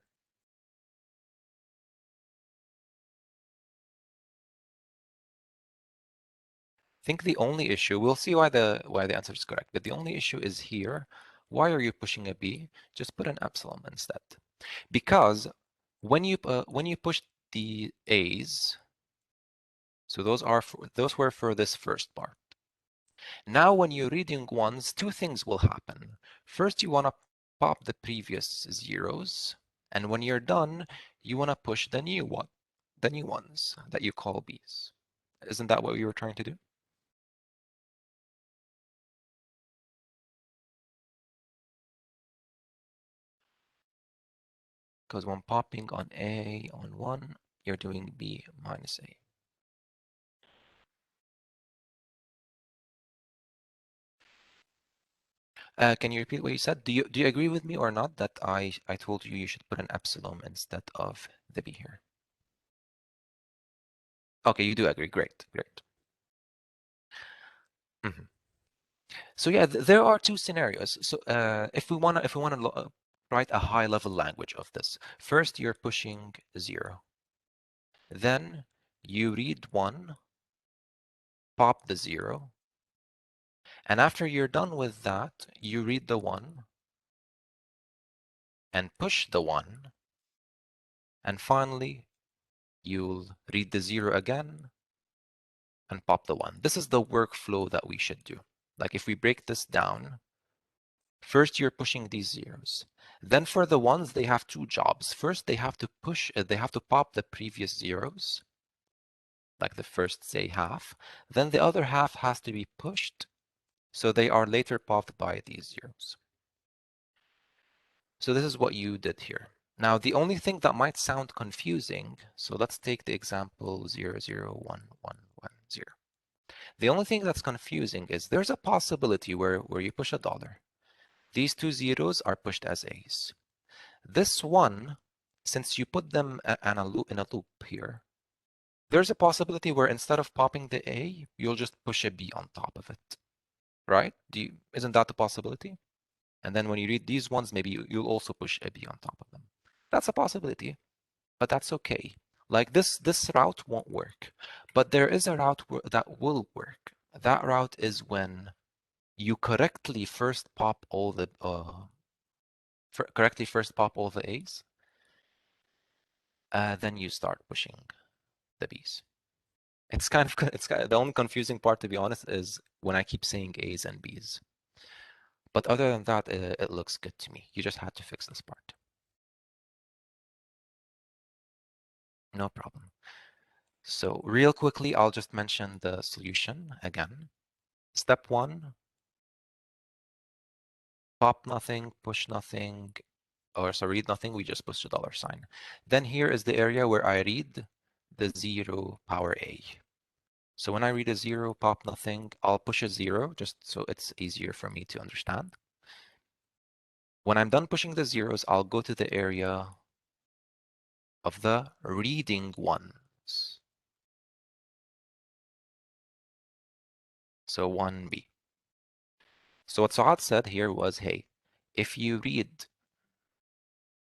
I think the only issue, we'll see why the answer is correct, but the only issue is here. Why are you pushing a B? Just put an epsilon instead. Because when you push the A's, so those were for this first part. Now when you're reading ones, 2 things will happen. First, you want to pop the previous zeros, and when you're done, you want to push the new ones that you call B's. Isn't that what you were trying to do? Because when popping on A on 1, you're doing B minus A. Can you repeat what you said? Do you agree with me or not that I told you you should put an epsilon instead of the B here? Okay, you do agree. Great, great. So yeah, there are 2 scenarios. So if we wanna write a high-level language of this, first you're pushing 0, then you read 1, pop the 0, and after you're done with that, you read the 1 and push the 1, and finally you'll read the 0 again and pop the 1. This is the workflow that we should do. Like if we break this down, first you're pushing these zeros. Then for the ones, they have 2 jobs. First, they have to pop the previous zeros, like the first, say, half. Then the other half has to be pushed, so they are later popped by these zeros. So this is what you did here. Now, the only thing that might sound confusing, so let's take the example 0, 0, 1, 1, 1, 0. The only thing that's confusing is there's a possibility where you push $. These 2 zeros are pushed as A's. This one, since you put them in a loop here, there's a possibility where instead of popping the A, you'll just push a B on top of it, right? Isn't that a possibility? And then when you read these ones, maybe you'll also push a B on top of them. That's a possibility, but that's okay. Like this route won't work, but there is a route that will work. That route is when you correctly first pop all the A's, then you start pushing the B's. It's the only confusing part, to be honest, is when I keep saying A's and B's. But other than that, it looks good to me. You just had to fix this part. No problem. So real quickly, I'll just mention the solution again. Step 1, pop nothing, push nothing, or so read nothing, we just push the $sign. Then here is the area where I read the 0 power A. So when I read a 0, pop nothing, I'll push a 0 just so it's easier for me to understand. When I'm done pushing the zeros, I'll go to the area of the reading ones. So 1B. So what Saad said here was, hey, if you read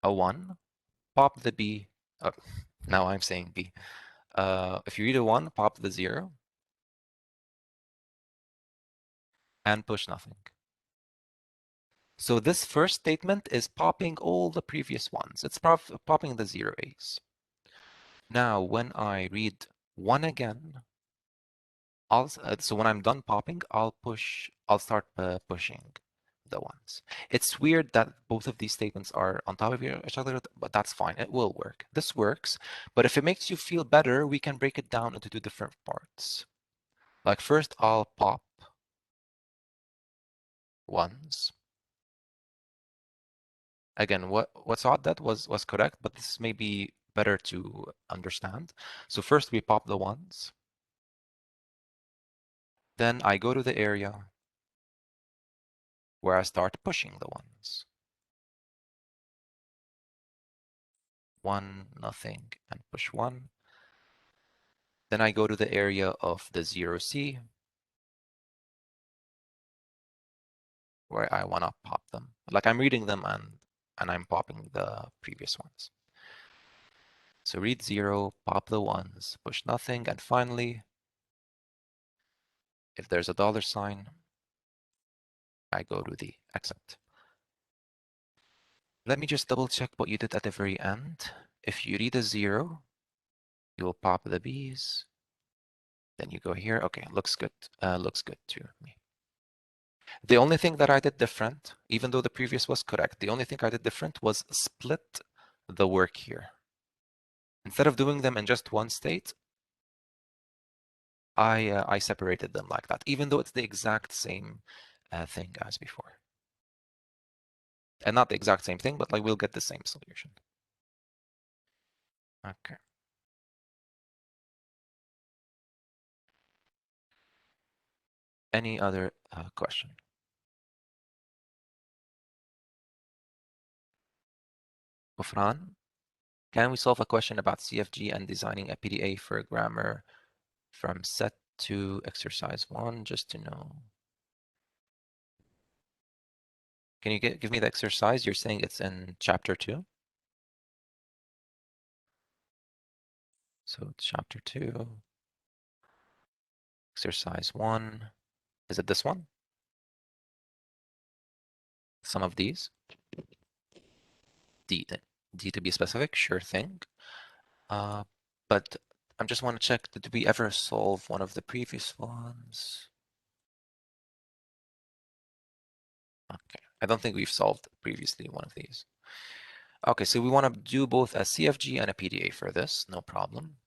a 1, pop the B. Oh, now I'm saying B. If you read a 1, pop the 0 and push nothing. So this first statement is popping all the previous ones. It's popping the 0 A's. Now, when I read 1 again, so when I'm done popping, I'll start pushing the ones. It's weird that both of these statements are on top of each other, but that's fine. It will work. This works, but if it makes you feel better, we can break it down into 2 different parts. Like first, I'll pop ones. Again, what Saad did was correct, but this may be better to understand. So first we pop the ones. Then I go to the area where I start pushing the ones. 1, nothing, and push 1. Then I go to the area of the 0C, where I want to pop them. Like I'm reading them and I'm popping the previous ones. So read 0, pop the ones, push nothing, and finally, if there's a $sign, I go to the exit. Let me just double check what you did at the very end. If you read a 0, you will pop the B's. Then you go here. Okay, looks good. Looks good to me. The only thing that I did different, even though the previous was correct, the only thing I did different was split the work here. Instead of doing them in just one state, I separated them like that, even though it's the exact same thing as before. And not the exact same thing, but like we'll get the same solution. Okay. Any other question? Ufran, can we solve a question about CFG and designing a PDA for a grammar from set to exercise 1, just to know? Can you give me the exercise? You're saying it's in chapter 2? So chapter 2, exercise 1. Is it this one? Some of these? D to be specific, sure thing. But I just want to check, did we ever solve one of the previous ones? Okay, I don't think we've solved previously one of these. Okay, so we want to do both a CFG and a PDA for this, no problem.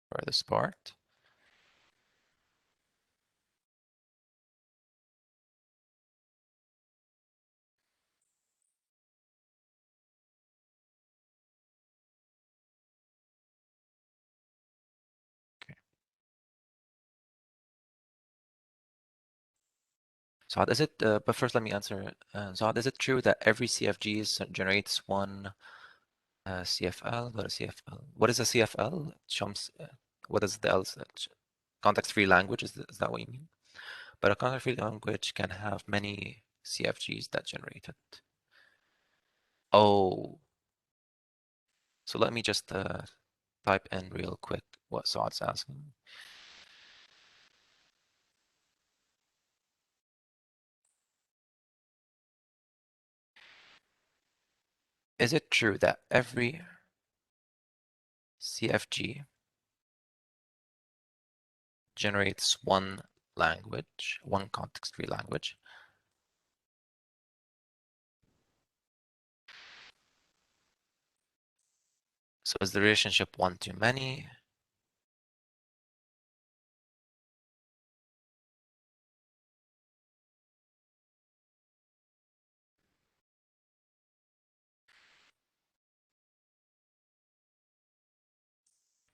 For this part. Saad, is it, but first let me answer. Saad, is it true that every CFG generates one CFL? What is CFL? What is a CFL? What is the else? Context-free language, is that what you mean? But a context-free language can have many CFGs that generate it. Oh, so let me just type in real quick what Saad's asking. Is it true that every CFG generates one language, one context-free language? So is the relationship one to many?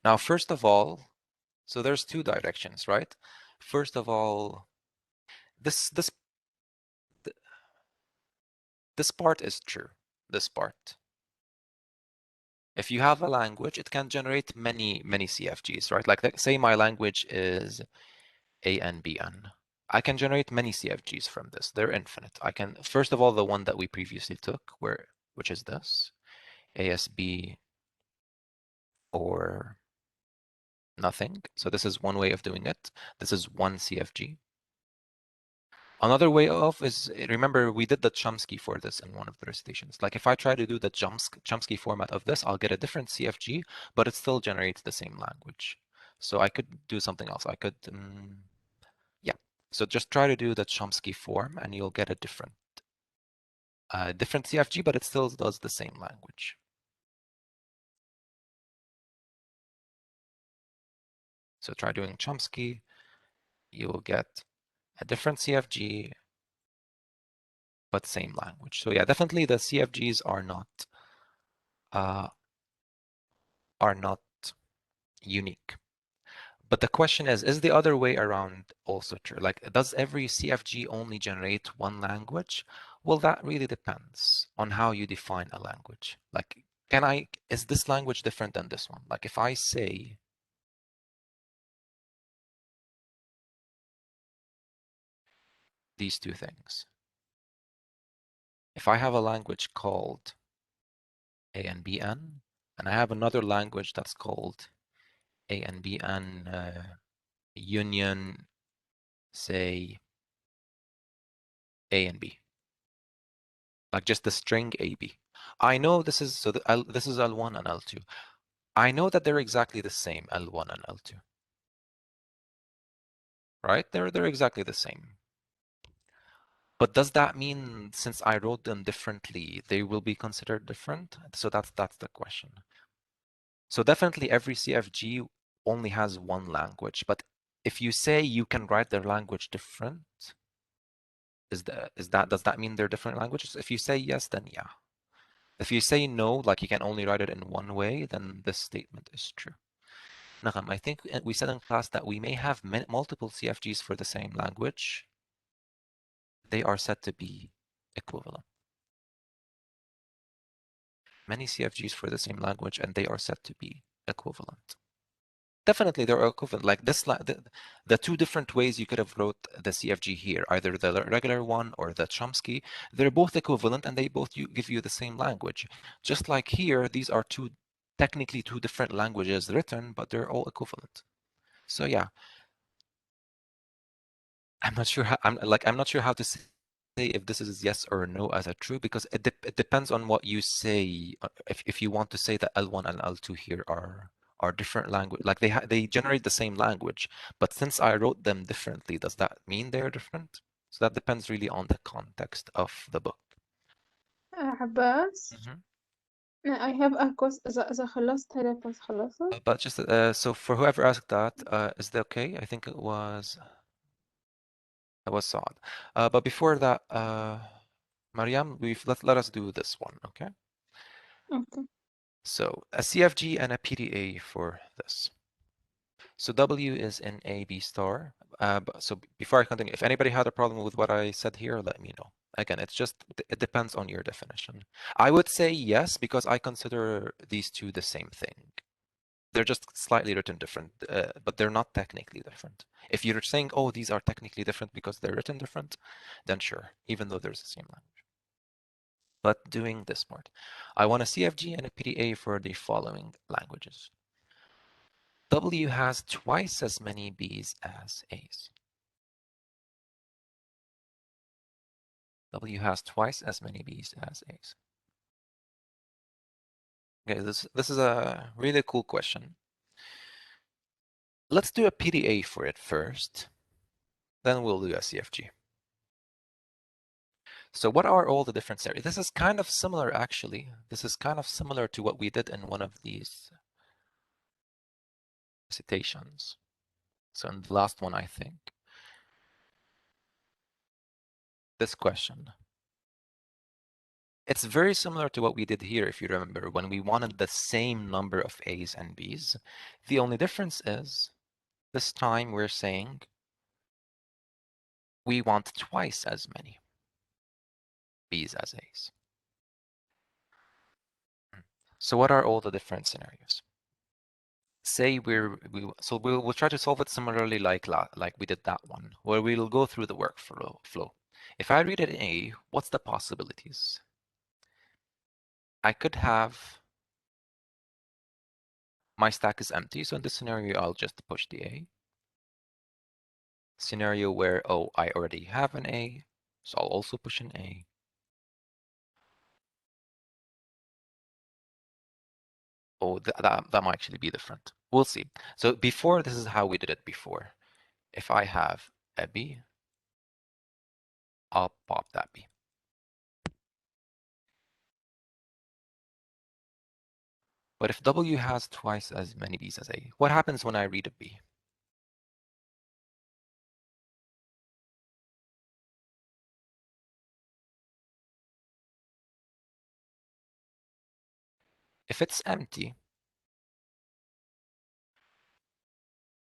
Now, first of all, so there's two directions, right? First of all, this part is true, this part. If you have a language, it can generate many CFGs, right? Like say my language is ANBN. I can generate many CFGs from this. They're infinite. I can, first of all, the one that we previously took, which is this, ASB or nothing. So this is one way of doing it. This is one CFG. Another way of is, remember we did the Chomsky for this in one of the recitations. Like if I try to do the Chomsky format of this, I'll get a different CFG, but it still generates the same language. So I could do something else. I could, yeah. So just try to do the Chomsky form and you'll get a different CFG, but it still does the same language. So try doing Chomsky, you will get a different CFG, but same language. So yeah, definitely the CFGs are not unique. But the question is the other way around also true? Like, does every CFG only generate one language? Well, that really depends on how you define a language. Like, is this language different than this one? Like, if I say, these two things, if I have a language called ANBN, and I have another language that's called ANBN union, say, A and B, like just the string AB. I know this is, so this is L1 and L2. I know that they're exactly the same, L1 and L2. Right? They're exactly the same. But does that mean since I wrote them differently, they will be considered different? So that's the question. So definitely every CFG only has one language, but if you say you can write their language different, does that mean they're different languages? If you say yes, then yeah. If you say no, like you can only write it in one way, then this statement is true. Nagam, I think we said in class that we may have multiple CFGs for the same language. They are said to be equivalent. Many CFGs for the same language, and they are said to be equivalent. Definitely, they're equivalent. Like this, the two different ways you could have wrote the CFG here, either the regular one or the Chomsky, they're both equivalent, and they both give you the same language. Just like here, these are technically two different languages written, but they're all equivalent. So yeah, I'm not sure how, I'm not sure how to say if this is yes or no as a true, because it depends on what you say. If you want to say that L1 and L2 here are different language, like they generate the same language, but since I wrote them differently, does that mean they're different? So that depends really on the context of the book. عباس I have a question. إذا خلصت هلا بس خلصت. But just so for whoever asked that, is that okay? I think it was Saad. But before that, Mariam, let us do this one, okay? Okay. So a CFG and a PDA for this. So W is in A, B star. so before I continue, if anybody had a problem with what I said here, let me know. Again, it's just, it depends on your definition. I would say yes, because I consider these two the same thing. They're just slightly written different, but they're not technically different. If you're saying, oh, these are technically different because they're written different, then sure, even though there's the same language. But doing this part, I want a CFG and a PDA for the following languages. W has twice as many B's as A's. W has twice as many B's as A's. Okay, this is a really cool question. Let's do a PDA for it first, then we'll do a CFG. So what are all the different scenarios? This is kind of similar, actually. This is kind of similar to what we did in one of these citations. So in the last one, I think. This question. It's very similar to what we did here, if you remember, when we wanted the same number of A's and B's. The only difference is, this time we're saying we want twice as many B's as A's. So what are all the different scenarios? Say we'll try to solve it similarly like we did that one, where we'll go through the workflow. If I read an A, what's the possibilities? I could have my stack is empty, so in this scenario, I'll just push the A. Scenario where, oh, I already have an A, so I'll also push an A. Oh, that might actually be different. We'll see. So before, this is how we did it before. If I have a B, I'll pop that B. But if W has twice as many B's as A, what happens when I read a B? If it's empty,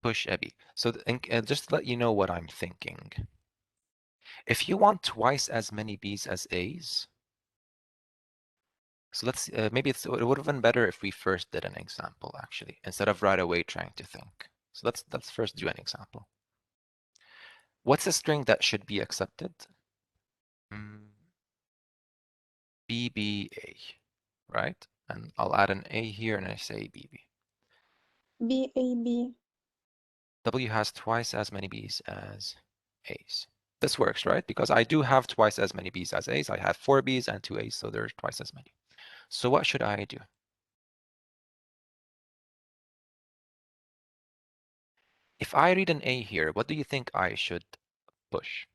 push a B. So just to let you know what I'm thinking. If you want twice as many B's as A's, so let's maybe it would have been better if we first did an example, actually, instead of right away trying to think. So let's first do an example. What's a string that should be accepted? BBA, right? And I'll add an A here and I say BB. BAB. W has twice as many B's as A's. This works, right? Because I do have twice as many B's as A's. I have 4 B's and 2 A's, so there's twice as many. So what should I do? If I read an A here, what do you think I should push?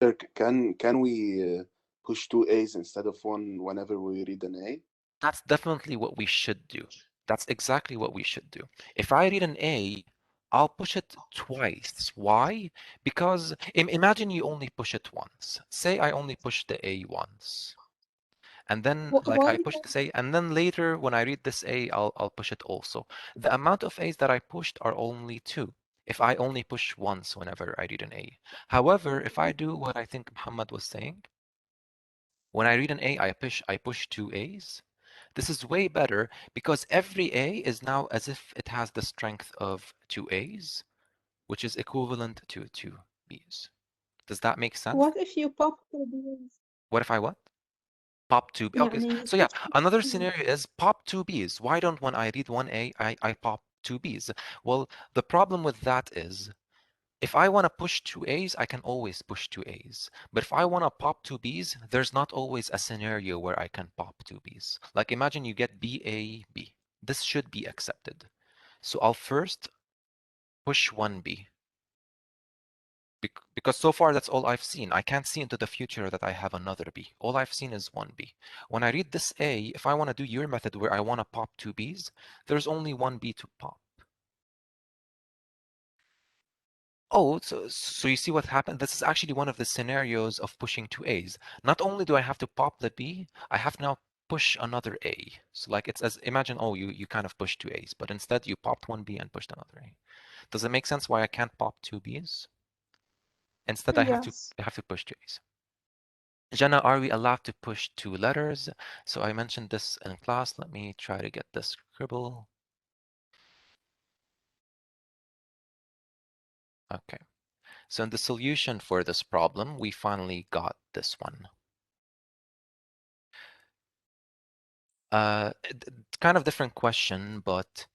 Sir, can we push 2 A's instead of 1 whenever we read an A? That's definitely what we should do. That's exactly what we should do. If I read an A, I'll push it twice. Why? Because imagine you only push it once. Say I only push the A once. And then like I push this A, and then later when I read this A, I'll push it also. The amount of A's that I pushed are only 2. If I only push once whenever I read an A. However, if I do what I think Muhammad was saying, when I read an A, I push 2 A's. This is way better because every A is now as if it has the strength of 2 A's, which is equivalent to 2 B's. Does that make sense? What if you pop 2 B's? What if I what? Pop 2 B's. Okay, يعني so yeah, push another 2 B's. scenario is pop 2 B's. Why don't when I read one A, I pop 2 B's? Well, the problem with that is if I want to push 2 A's, I can always push 2 A's. But if I want to pop 2 B's, there's not always a scenario where I can pop 2 B's. Like imagine you get BAB. This should be accepted. So I'll first push 1B. Because so far that's all I've seen. I can't see into the future that I have another B. All I've seen is 1B. When I read this A, if I want to do your method where I want to pop 2 B's, there's only 1B to pop. Oh, so you see what happened? This is actually one of the scenarios of pushing 2 A's. Not only do I have to pop the B, I have to now push another A. So like it's as imagine, oh, you kind of pushed 2 A's, but instead you popped 1B and pushed another A. Does it make sense why I can't pop 2 B's? Instead, I Yes. have to push 2 A's. Jenna, are we allowed to push 2 letters? So I mentioned this in class. Let me try to get this scribble. Okay. So in the solution for this problem, we finally got this one. It's kind of different question, but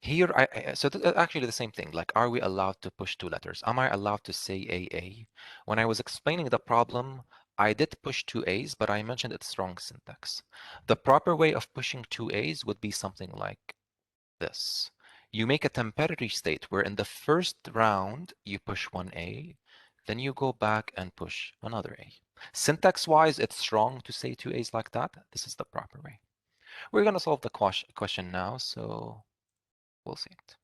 here, actually the same thing, like, are we allowed to push 2 letters? Am I allowed to say AA? When I was explaining the problem, I did push 2 A's, but I mentioned it's wrong syntax. The proper way of pushing 2 A's would be something like this. You make a temporary state where in the first round, you push 1 A, then you go back and push another A. Syntax-wise, it's wrong to say 2 A's like that. This is the proper way. We're going to solve the question now, so we'll see it.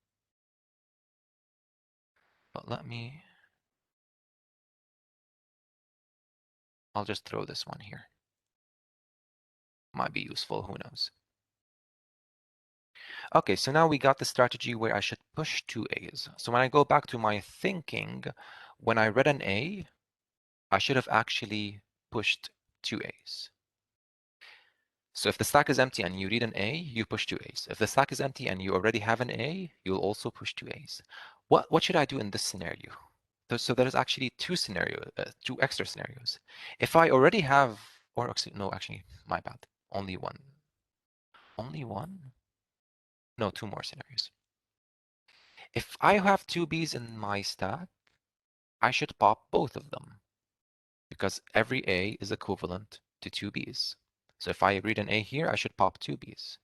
But I'll just throw this one here. Might be useful, who knows. Okay, so now we got the strategy where I should push 2 A's. So when I go back to my thinking, when I read an A, I should have actually pushed 2 A's. So if the stack is empty and you read an A, you push 2 A's. If the stack is empty and you already have an A, you'll also push 2 A's. What should I do in this scenario? So there's actually two extra scenarios. If I already have, or actually, no, actually, my bad. Only one. Only one? No, 2 more scenarios. If I have 2 B's in my stack, I should pop both of them because every A is equivalent to 2 B's. So if I read an A here, I should pop 2 B's.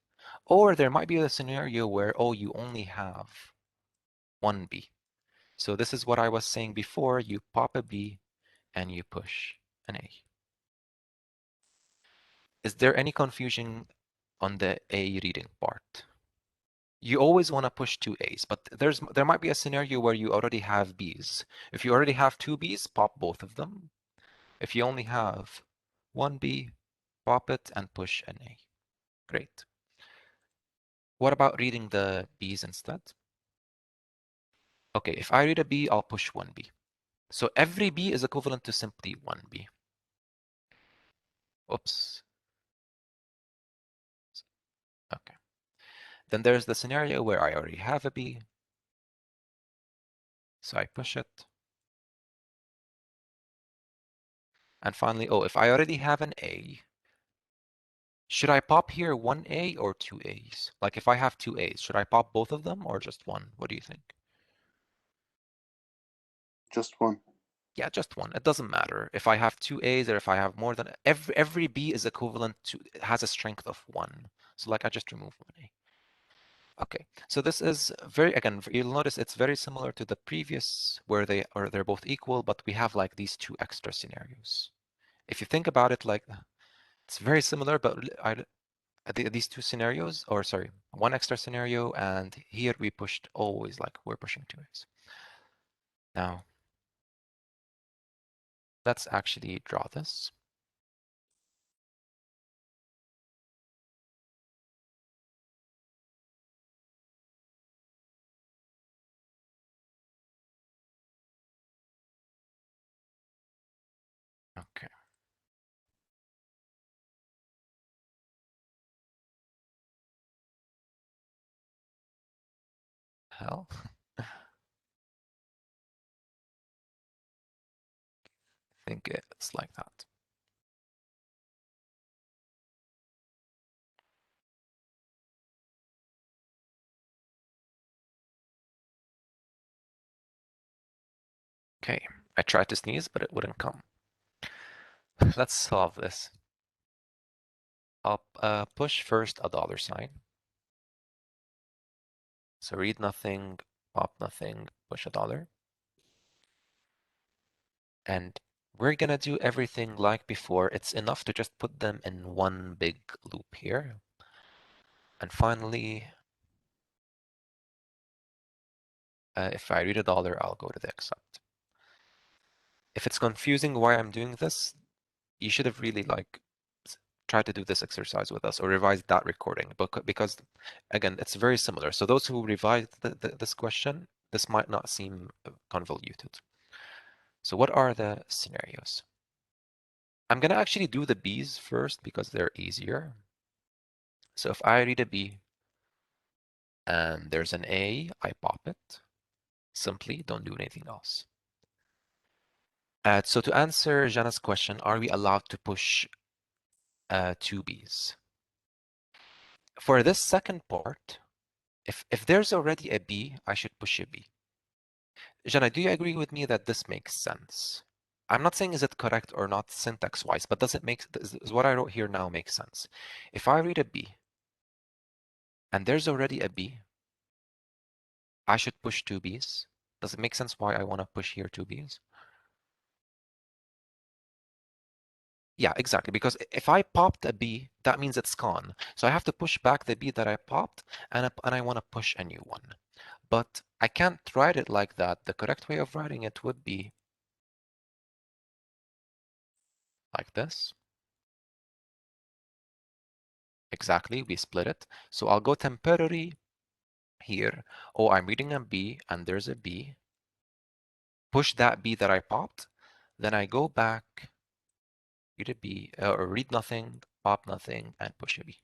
Or there might be a scenario where, oh, you only have 1 B. So this is what I was saying before. You pop a B and you push an A. Is there any confusion on the A reading part? You always want to push 2 A's, but there might be a scenario where you already have B's. If you already have 2 B's, pop both of them. If you only have 1 B, pop it and push an A. Great. What about reading the B's instead? Okay, if I read a B, I'll push 1 B. So every B is equivalent to simply 1 B. Oops. Okay. Then there's the scenario where I already have a B. So I push it. And finally, oh, if I already have an A, should I pop here 1 A or 2 A's? Like if I have 2 A's, should I pop both of them or just one? What do you think? Just one. Yeah, just one. It doesn't matter if I have 2 A's or if I have more than every B is equivalent to, has a strength of 1. So like I just remove 1 A. Okay, so this is again, you'll notice it's very similar to the previous where they're both equal, but we have like these 2 extra scenarios. If you think about it, like it's very similar, but these 2 scenarios, or sorry, 1 extra scenario, and here we pushed always like we're pushing 2 A's. Now, let's actually draw this. Okay. Hell. I think it's like that. Okay, I tried to sneeze, but it wouldn't come. Let's solve this. I'll push first a $sign. So read nothing, pop nothing, push a $. And we're gonna do everything like before. It's enough to just put them in one big loop here. And finally, if I read a $, I'll go to the accept. If it's confusing why I'm doing this, you should have really like tried to do this exercise with us or revise that recording because again, it's very similar. So those who revised this question, this might not seem convoluted. So what are the scenarios? I'm going to actually do the B's first because they're easier. So if I read a B and there's an A, I pop it. Simply don't do anything else. So to answer Jana's question, are we allowed to push two B's? For this second part, if there's already a B, I should push a B. Jana, do you agree with me that this makes sense? I'm not saying is it correct or not syntax-wise, but does it make, does what I wrote here now make sense? If I read a B and there's already a B, I should push two B's. Does it make sense why I want to push here two B's? Yeah, exactly. Because if I popped a B, that means it's gone. So I have to push back the B that I popped, and I want to push a new one. But I can't write it like that. The correct way of writing it would be like this. Exactly, we split it. So I'll go temporary here. Oh, I'm reading a B, and there's a B. Push that B that I popped. Then I go back, read a B, or read nothing, pop nothing, and push a B.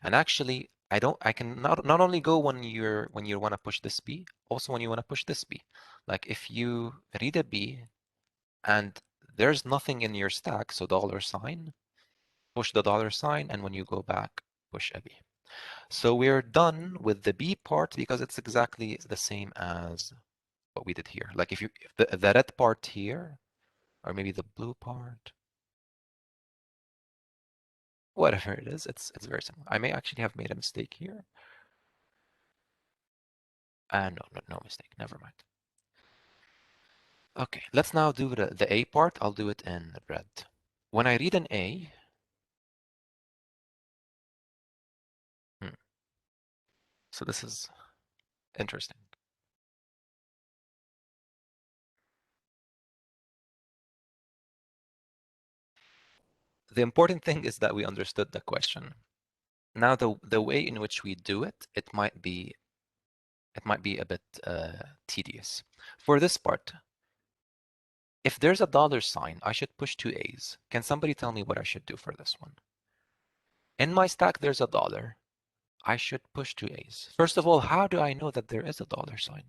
And actually, I can not only go when you want to push this B, also when you want to push this B. Like if you read a B and there's nothing in your stack, so $sign, push the $sign, and when you go back, push a B. So we're done with the B part because it's exactly the same as what we did here. Like if the red part here, or maybe the blue part, whatever it is, it's very simple. I may actually have made a mistake here. No mistake, never mind. Okay, let's now do the A part. I'll do it in red. When I read an A, so this is interesting. The important thing is that we understood the question. Now the way in which we do it, it might be a bit tedious. For this part, if there's a $sign, I should push two A's. Can somebody tell me what I should do for this one? In my stack, there's a $. I should push two A's. First of all, how do I know that there is a $sign?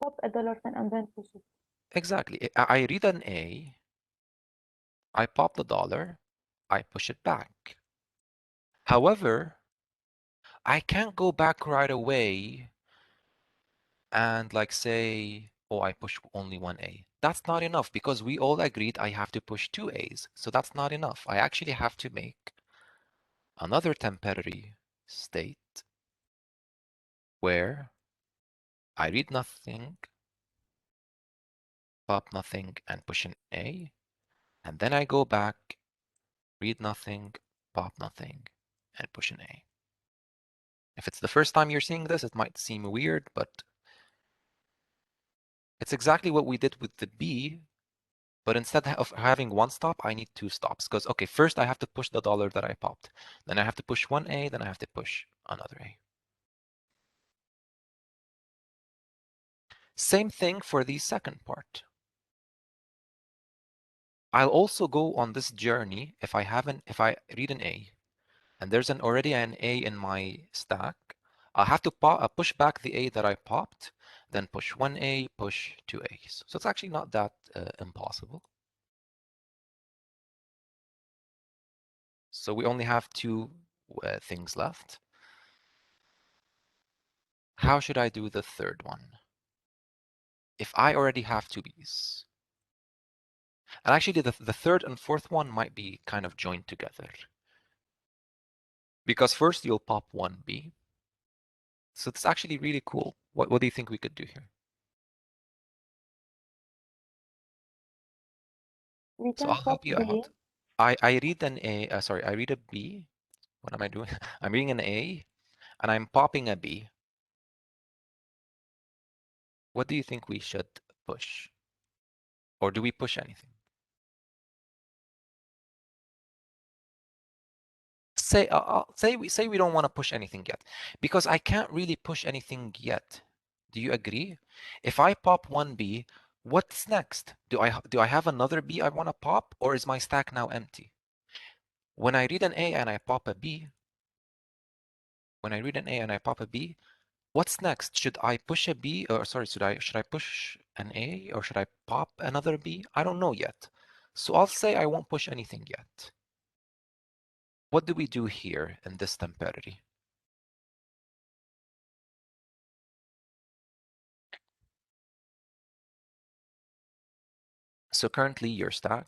Pop a $sign and then push it. Exactly. I read an A, I pop the $, I push it back. However, I can't go back right away and like say, oh, I push only one A. That's not enough because we all agreed I have to push two A's. So that's not enough. I actually have to make another temporary state where I read nothing, pop nothing, and push an A. And then I go back, read nothing, pop nothing, and push an A. If it's the first time you're seeing this, it might seem weird, but it's exactly what we did with the B, but instead of having one stop, I need two stops. Because, okay, first I have to push the $, that I popped. Then I have to push one A, then I have to push another A. Same thing for the second part. I'll also go on this journey if I read an A, and there's already an A in my stack, I'll have to push back the A that I popped, then push one A, push two A's. So it's actually not that impossible. So we only have two things left. How should I do the third one? If I already have two B's. And actually the third and fourth one might be kind of joined together. Because first you'll pop one B. So it's actually really cool. What do you think we could do here? We So can I'll help pop you B. out. I read an A, sorry, I read a B. What am I doing? I'm reading an A and I'm popping a B. What do you think we should push? Or do we push anything? say we don't want to push anything yet, because I can't really push anything yet. Do you agree? If I pop one B, what's next? Do I have another B I want to pop, or is my stack now empty? When I read an A and I pop a B, what's next? Should I push a B, or sorry, should I push an A, or should I pop another B? I don't know yet. So I'll say I won't push anything yet. What do we do here in this temporary? So currently your stack,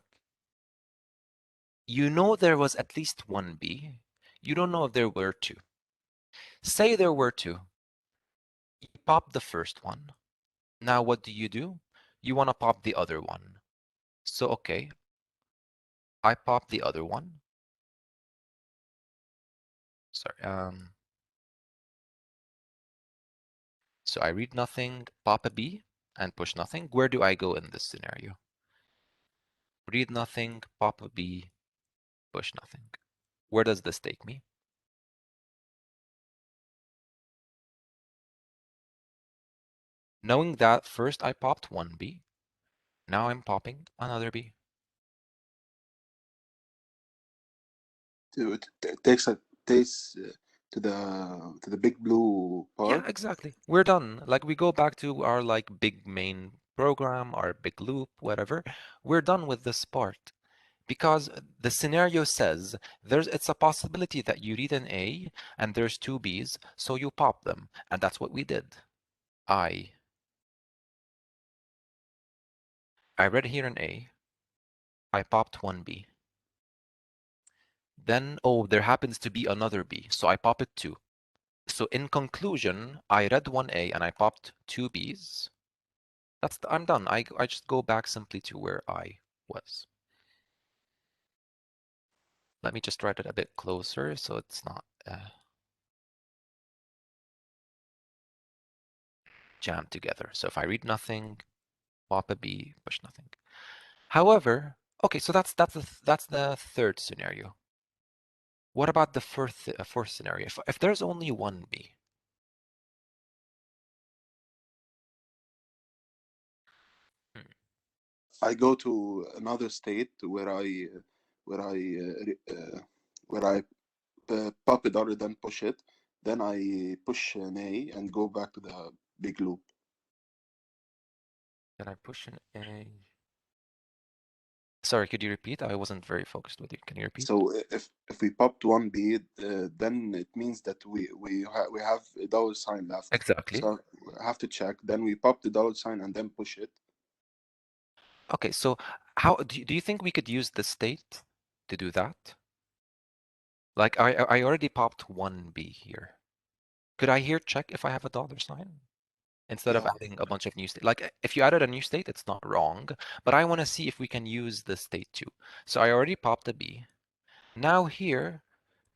you know there was at least one B. You don't know if there were two. Say there were two. You pop the first one. Now what do? You want to pop the other one. So okay, I pop the other one. Sorry, so I read nothing, pop a B, and push nothing. Where do I go in this scenario? Read nothing, pop a B, push nothing. Where does this take me? Knowing that first I popped one B, now I'm popping another B. It takes to the big blue Yeah, part. exactly. We're done. Like we go back to our like big main program, our big loop, whatever. We're done with this part because the scenario says it's a possibility that you read an A and there's two Bs, so you pop them, and that's what we did. I read here an A. I popped one B. Then, oh, there happens to be another B, so I pop it too. So in conclusion, I read one A and I popped two Bs. I'm done. I just go back simply to where I was. Let me just write it a bit closer so it's not jammed together. So if I read nothing, pop a B, push nothing. However, okay, so that's the third scenario. What about the fourth scenario? If there's only one B, I go to another state where I pop it other than push it. Then I push an A and go back to the big loop. then I push an A. Sorry, could you repeat? I wasn't very focused with you. Can you repeat? So if we popped one B, then it means that we have a dollar sign left. Exactly. So I have to check. Then we pop the dollar sign and then push it. Okay, so how do you think we could use the state to do that? Like I already popped one B here. Could I here check if I have a dollar sign? Instead of Yeah. adding a bunch of new state. Like if you added a new state, it's not wrong, but I want to see if we can use the state too. So I already popped a B. Now here,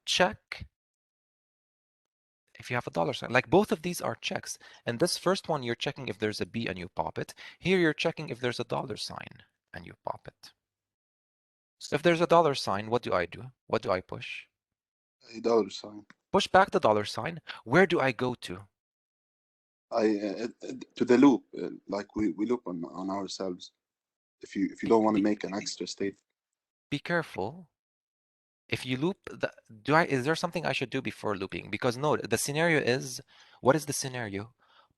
check if you have a dollar sign. Like both of these are checks. And this first one, you're checking if there's a B and you pop it. Here, you're checking if there's a dollar sign and you pop it. So if there's a dollar sign, what do I do? What do I push? A dollar sign. Push back the dollar sign. Where do I go to? To the loop, like we loop on ourselves. If you don't want to make an extra state. Be careful. If you loop, is there something I should do before looping? Because no, the scenario is, what is the scenario?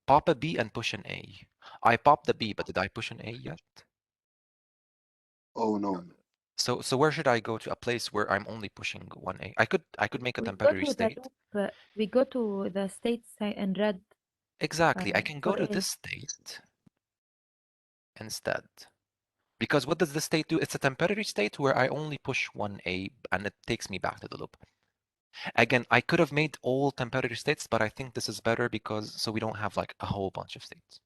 Pop a B and push an A. I popped the B, but did I push an A yet? Oh no. So where should I go to? A place where I'm only pushing one A. I could make a We go temporary to the state. loop. We go to the states in red. Exactly. I can go for to A. this state instead. Because what does the state do? It's a temporary state where I only push one A and it takes me back to the loop. Again, I could have made all temporary states, but I think this is better because so we don't have like a whole bunch of states.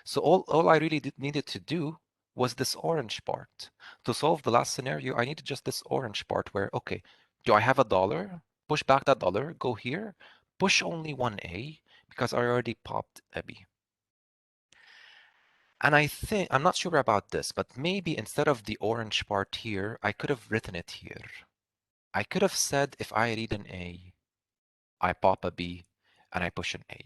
So all I really needed to do was this orange part. To solve the last scenario, I needed just this orange part where, okay, do I have a dollar? Push back that dollar, go here, push only one A because I already popped a B. And I think, I'm not sure about this, but maybe instead of the orange part here, I could have written it here. I could have said if I read an A, I pop a B and I push an A.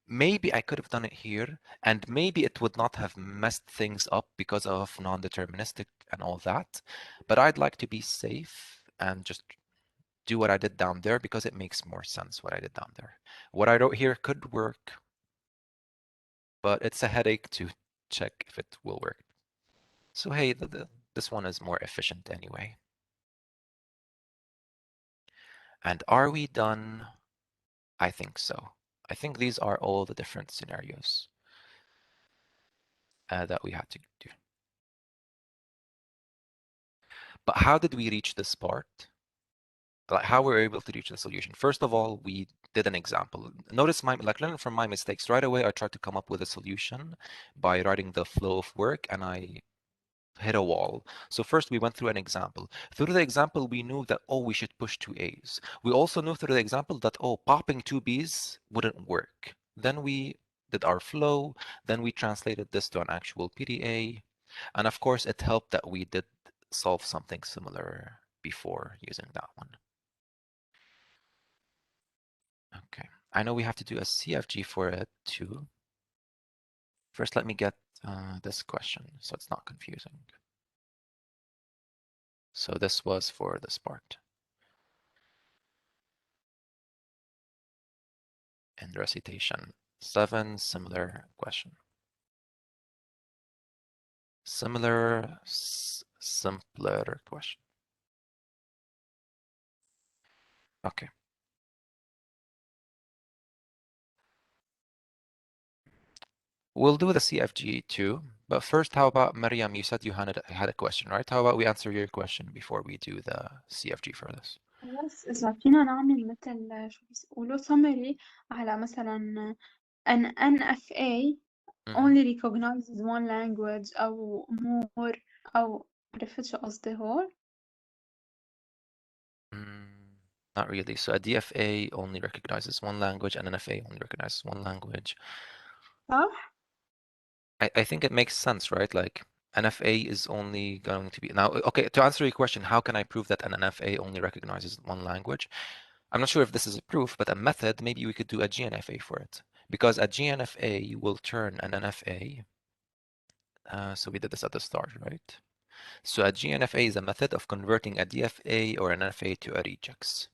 Maybe I could have done it here, and maybe it would not have messed things up because of non-deterministic and all that. But I'd like to be safe and just do what I did down there because it makes more sense what I did down there. What I wrote here could work, but it's a headache to check if it will work. So hey, this one is more efficient anyway. And are we done? I think so. I think these are all the different scenarios that we had to do. But how did we reach this part? Like how we're able to reach the solution? First of all, we did an example. Notice learning from my mistakes. Right away, I tried to come up with a solution by writing the flow of work, and I hit a wall. So first we went through an example. Through the example, we knew that, oh, we should push 2A's. We also knew through the example that, oh, popping 2B's wouldn't work. Then we did our flow. Then we translated this to an actual PDA. And of course, it helped that we did solve something similar before using that one. Okay, I know we have to do a CFG for it too. First, let me get this question so it's not confusing. So this was for this part. And recitation 7, similar question. Similar, simpler question. Okay. We'll do the CFG too, but first, how about Maryam? You said you had a question, right? How about we answer your question before we do the CFG for this? خلاص إذا فينا نعمل مثل شو بيقولوا summary على مثلا an NFA only recognizes one language أو more أو عرفت شو قصدي هون؟ Not really. So a DFA only recognizes one language and an FA only recognizes one language. صح؟ I think it makes sense, right? Like NFA is only going to be now. Okay, to answer your question, how can I prove that an NFA only recognizes one language? I'm not sure if this is a proof, but a method, maybe we could do a GNFA for it. Because a GNFA will turn an NFA. So we did this at the start, right? So a GNFA is a method of converting a DFA or an NFA to a regex.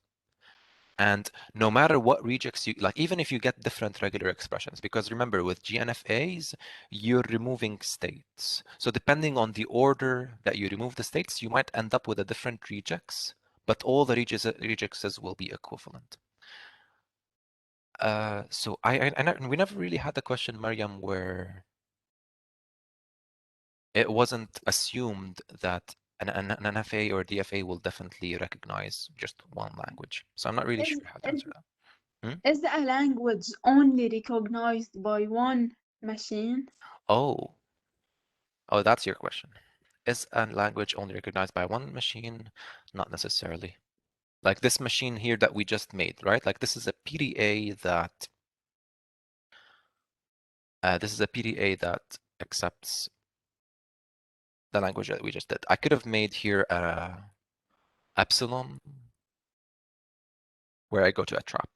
And no matter what regex you like, even if you get different regular expressions, because remember with GNFAs, you're removing states. So depending on the order that you remove the states, you might end up with a different regex, but all the regexes will be equivalent. So we never really had the question, Maryam, where it wasn't assumed that an NFA or DFA will definitely recognize just one language. So I'm not really sure how to answer that. Is a language only recognized by one machine? Oh, that's your question. Is a language only recognized by one machine? Not necessarily. Like this machine here that we just made, right? Like this is a PDA that accepts the language that we just did. I could have made here a epsilon where I go to a trap.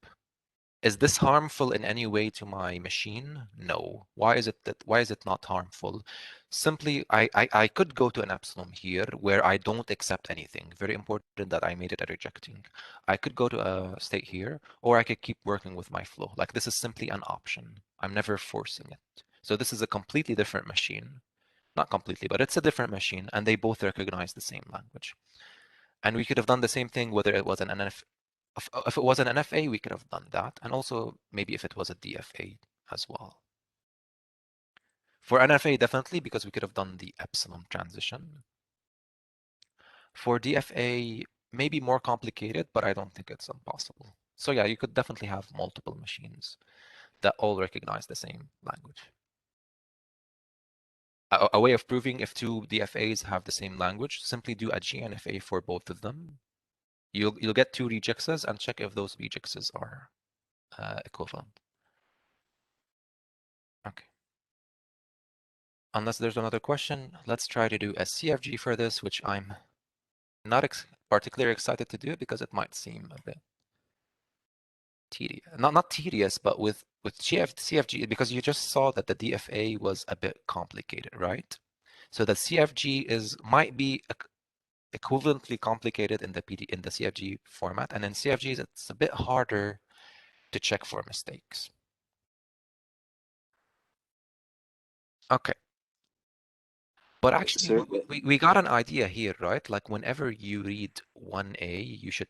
Is this harmful in any way to my machine? No. Why is it not harmful? Simply, I could go to an epsilon here where I don't accept anything. Very important that I made it a rejecting. I could go to a state here, or I could keep working with my flow. Like this is simply an option. I'm never forcing it. So this is a completely different machine. Not completely, but it's a different machine, and they both recognize the same language. And we could have done the same thing whether it was an NF. If it was an NFA, we could have done that. And also maybe if it was a DFA as well. For NFA, definitely, because we could have done the epsilon transition. For DFA, maybe more complicated, but I don't think it's impossible. So yeah, you could definitely have multiple machines that all recognize the same language. A way of proving if two DFAs have the same language, simply do a GNFA for both of them. You'll get two regexes and check if those regexes are equivalent. Okay. Unless there's another question, let's try to do a CFG for this, which I'm not particularly excited to do it because it might seem a bit tedious. Not tedious, but with CFG, because you just saw that the DFA was a bit complicated, right? So the CFG might be equivalently complicated in the CFG format, and in CFGs it's a bit harder to check for mistakes. Okay. But actually, we got an idea here, right? Like whenever you read 1A, you should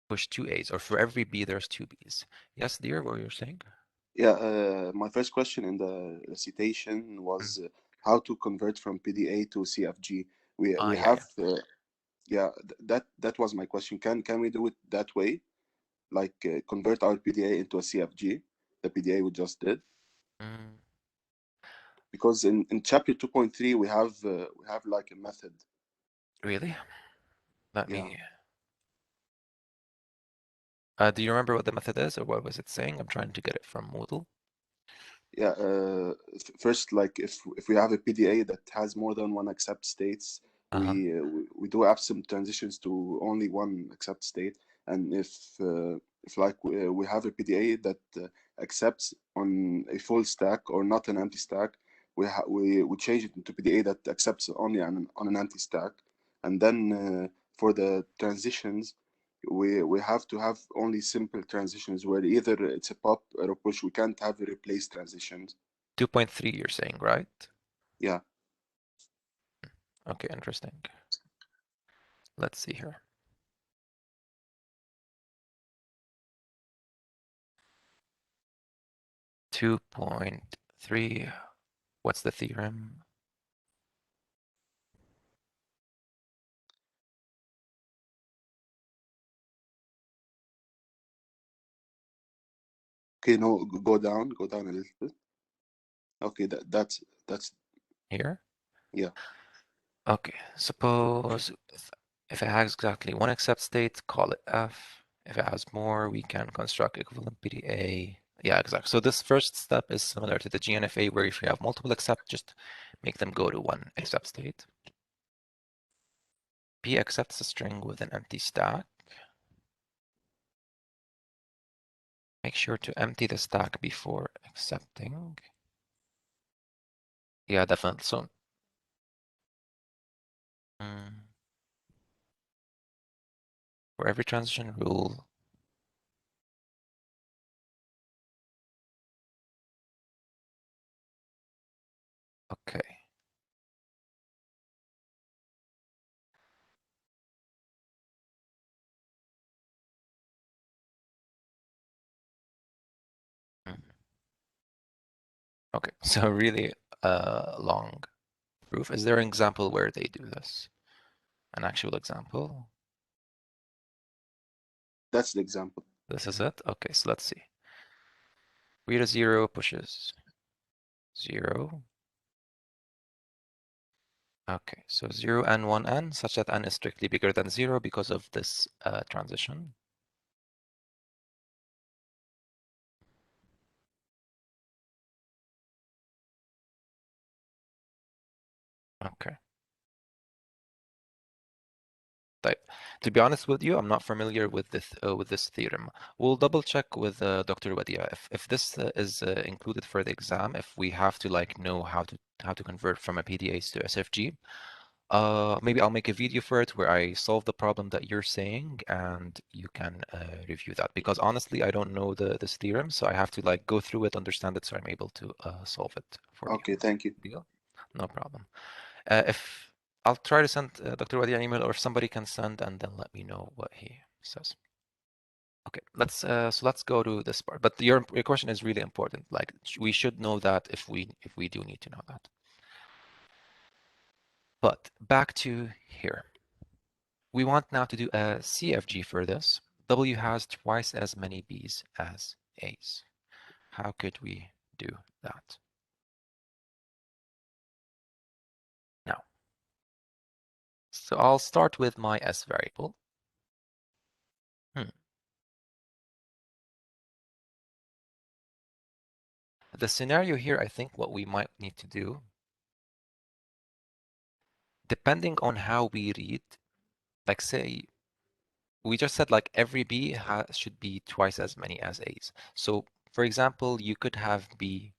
push 2As, or for every B, there's 2Bs. Yes, dear, what you're saying? Yeah, my first question in the citation was how to convert from PDA to CFG. We have that was my question. Can we do it that way? Like convert our PDA into a CFG, the PDA we just did? Because in chapter 2.3 we have like a method. Really? Let me. Do you remember what the method is, or what was it saying? I'm trying to get it from Moodle. Yeah. First, like if we have a PDA that has more than one accept states, we do absent transitions to only one accept state. And if like we have a PDA that accepts on a full stack or not an empty stack, we change it into PDA that accepts only on an empty stack. And then for the transitions, we have to have only simple transitions where either it's a pop or a push. We can't have a replace transitions. 2.3 you're saying, right? Yeah. Okay, interesting. Let's see here. Two 2.3. What's the theorem? Okay, no, go down a little bit. Okay, that's here. Yeah. Okay, suppose if it has exactly one accept state, call it F. If it has more, we can construct equivalent PDA. Yeah, exactly. So this first step is similar to the GNFA, where if you have multiple accept, just make them go to one accept state. P accepts a string with an empty stack. Make sure to empty the stack before accepting. Yeah, definitely. So, for every transition rule, okay. Okay, so really long proof. Is there an example where they do this? An actual example? That's the example. This is it? Okay, so let's see. Read a 0 pushes 0. Okay, so 0 and 1n, such that n is strictly bigger than 0 because of this transition. Okay. To be honest with you, I'm not familiar with this theorem. We'll double check with Dr. Wadia if this is included for the exam. If we have to like know how to convert from a PDA to SFG, maybe I'll make a video for it where I solve the problem that you're saying, and you can review that. Because honestly, I don't know this theorem, so I have to like go through it, understand it, so I'm able to solve it for you. Okay, thank you. Deal? No problem. If I'll try to send Dr. Wadi an email, or if somebody can send, and then let me know what he says. Okay, let's go to this part. But your question is really important. Like we should know that if we do need to know that. But back to here. We want now to do a CFG for this. W has twice as many B's as A's. How could we do that? Now, so I'll start with my S variable. The scenario here, I think what we might need to do, depending on how we read, like say we just said like every B should be twice as many as A's. So for example, you could have B,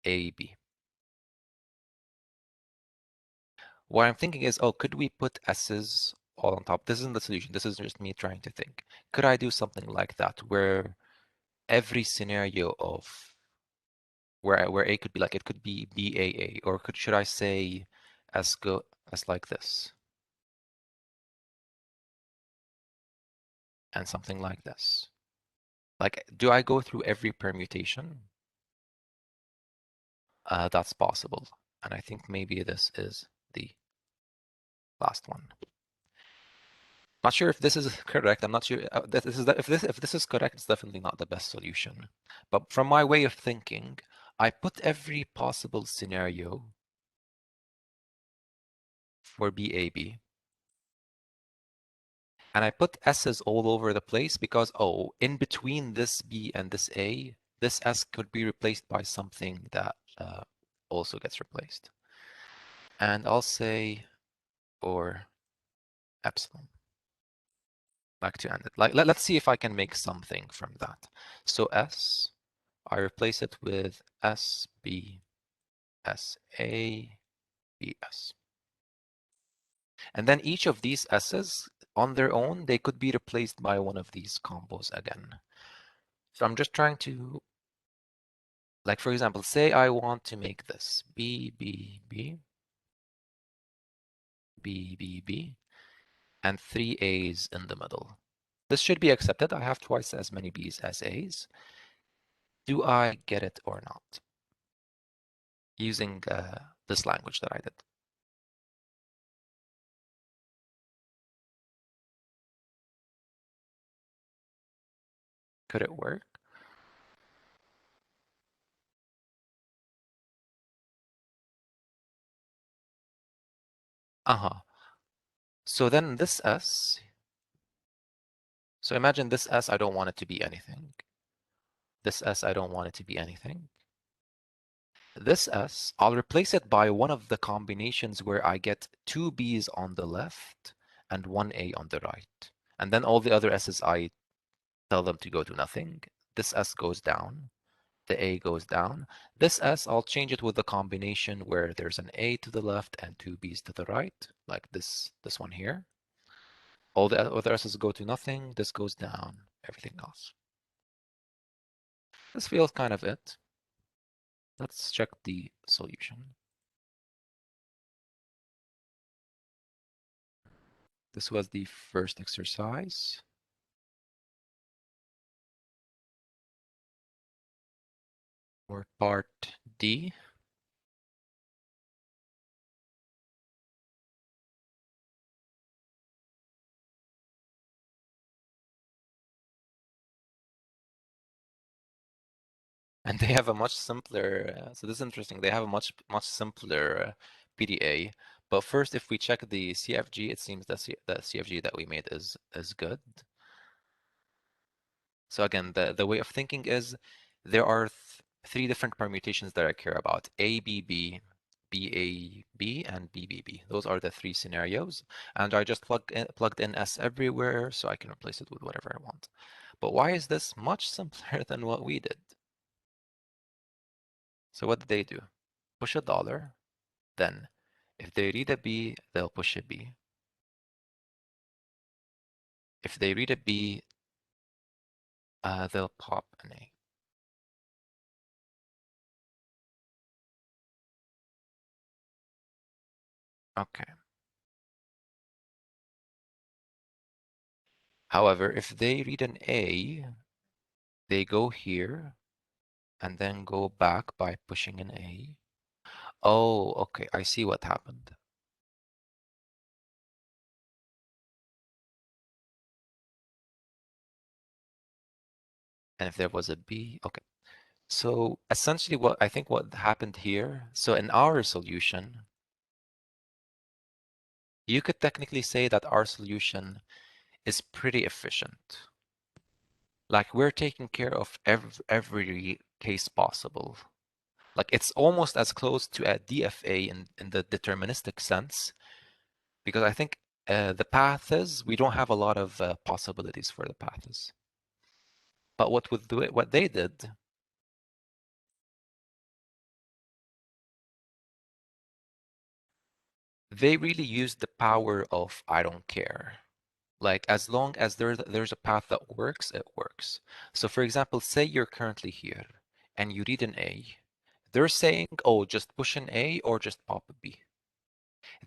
A, B. What I'm thinking is, oh, could we put S's all on top? This isn't the solution. This is just me trying to think. Could I do something like that where every scenario of where A could be like, it could be BAA, or should I say as like this? And something like this. Like, do I go through every permutation? That's possible. And I think maybe this is the last one. Not sure if this is correct. I'm not sure if this is correct. It's definitely not the best solution. But from my way of thinking, I put every possible scenario for BAB, and I put S's all over the place because, oh, in between this B and this A, this S could be replaced by something that also gets replaced. And I'll say, or epsilon. Like to end it. Like let's see if I can make something from that. So S, I replace it with S, B, S, A, B, S. And then each of these S's on their own, they could be replaced by one of these combos again. So I'm just trying to, like for example, say I want to make this B, B, B, B, B, B, and 3 A's in the middle. This should be accepted. I have twice as many B's as A's. Do I get it or not? Using this language that I did. Could it work? Uh-huh. So then this S, so imagine this S, I don't want it to be anything. This S, I don't want it to be anything. This S, I'll replace it by one of the combinations where I get 2 B's on the left and 1 A on the right. And then all the other S's, I tell them to go to nothing. This S goes down. The A goes down. This S, I'll change it with the combination where there's an A to the left and 2 B's to the right, like this one here. All the other S's go to nothing. This goes down. Everything else. This feels kind of it. Let's check the solution. This was the first exercise. Or part D. And they have a much simpler, so this is interesting. They have a much simpler PDA. But first, if we check the CFG, it seems that the CFG that we made is good. So again, the way of thinking is there are 3 different permutations that I care about: ABB, BAB, and BBB. Those are the 3 scenarios, and I just plugged in S everywhere, so I can replace it with whatever I want. But why is this much simpler than what we did? So what did they do? Push $1. Then, if they read a B, they'll push a B. If they read a B, they'll pop an A. Okay. However, if they read an A, they go here and then go back by pushing an A. Oh, okay, I see what happened. And if there was a B, okay. So essentially what I think what happened here, so in our solution, you could technically say that our solution is pretty efficient. Like we're taking care of every case possible. Like it's almost as close to a DFA in the deterministic sense, because I think The paths, we don't have a lot of possibilities for the paths. But what they did, they really used the power of I don't care. Like as long as there's a path that works, it works. So for example, say you're currently here and you read an A. They're saying, oh, just push an A or just pop a B.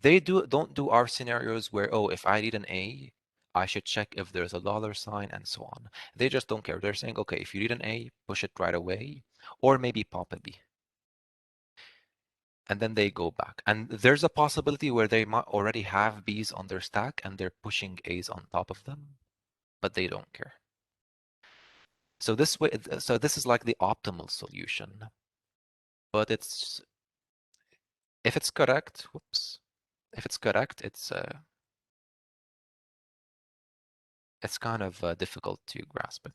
They don't do our scenarios where, oh, if I read an A, I should check if there's a $sign and so on. They just don't care. They're saying, okay, if you read an A, push it right away, or maybe pop a B. And then they go back. And there's a possibility where they might already have B's on their stack and they're pushing A's on top of them, but they don't care. So this way, so this is like the optimal solution. But it's, if it's correct, whoops, if it's correct, it's kind of difficult to grasp it.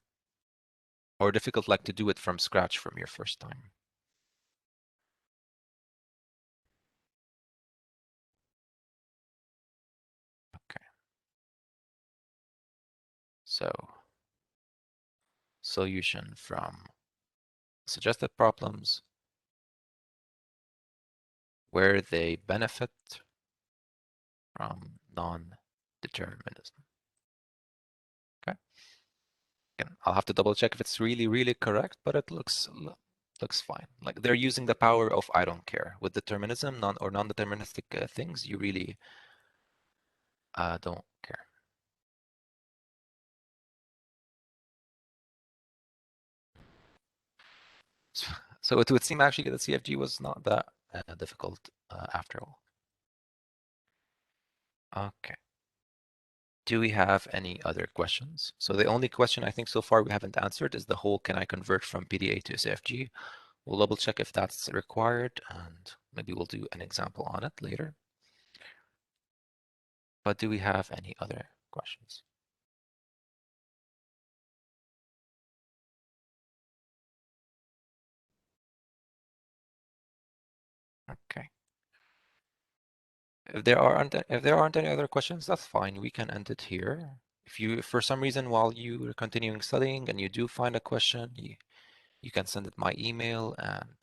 Or difficult like to do it from scratch from your first time. Okay. So solution from suggested problems where they benefit from non-determinism. Okay. Again, I'll have to double check if it's really correct, but it looks fine. Like they're using the power of I don't care. With determinism, non-deterministic things, you really don't care. So it would seem actually that CFG was not that difficult after all. Okay. Do we have any other questions? So the only question I think so far we haven't answered is the whole can I convert from PDA to CFG? We'll double check if that's required and maybe we'll do an example on it later. But do we have any other questions? Okay. If there aren't any other questions, that's fine. We can end it here. If for some reason while you are continuing studying and you do find a question, you can send it my email and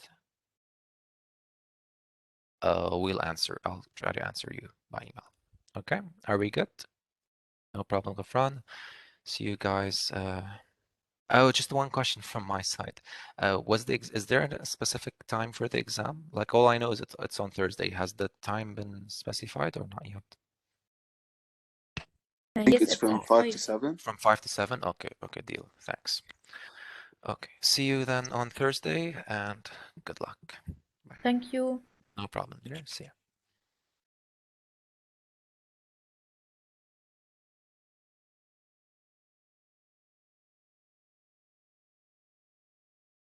we'll answer. I'll try to answer you by email. Okay, are we good? No problem, Gafran. See you guys. Oh, just one question from my side. Is there a specific time for the exam? Like all I know is it's on Thursday. Has the time been specified or not yet? I think Yes, it's it's from at 5 to 5. 7. From 5 to 7? Okay, deal. Thanks. Okay, see you then on Thursday and good luck. Bye. Thank you. No problem. See ya.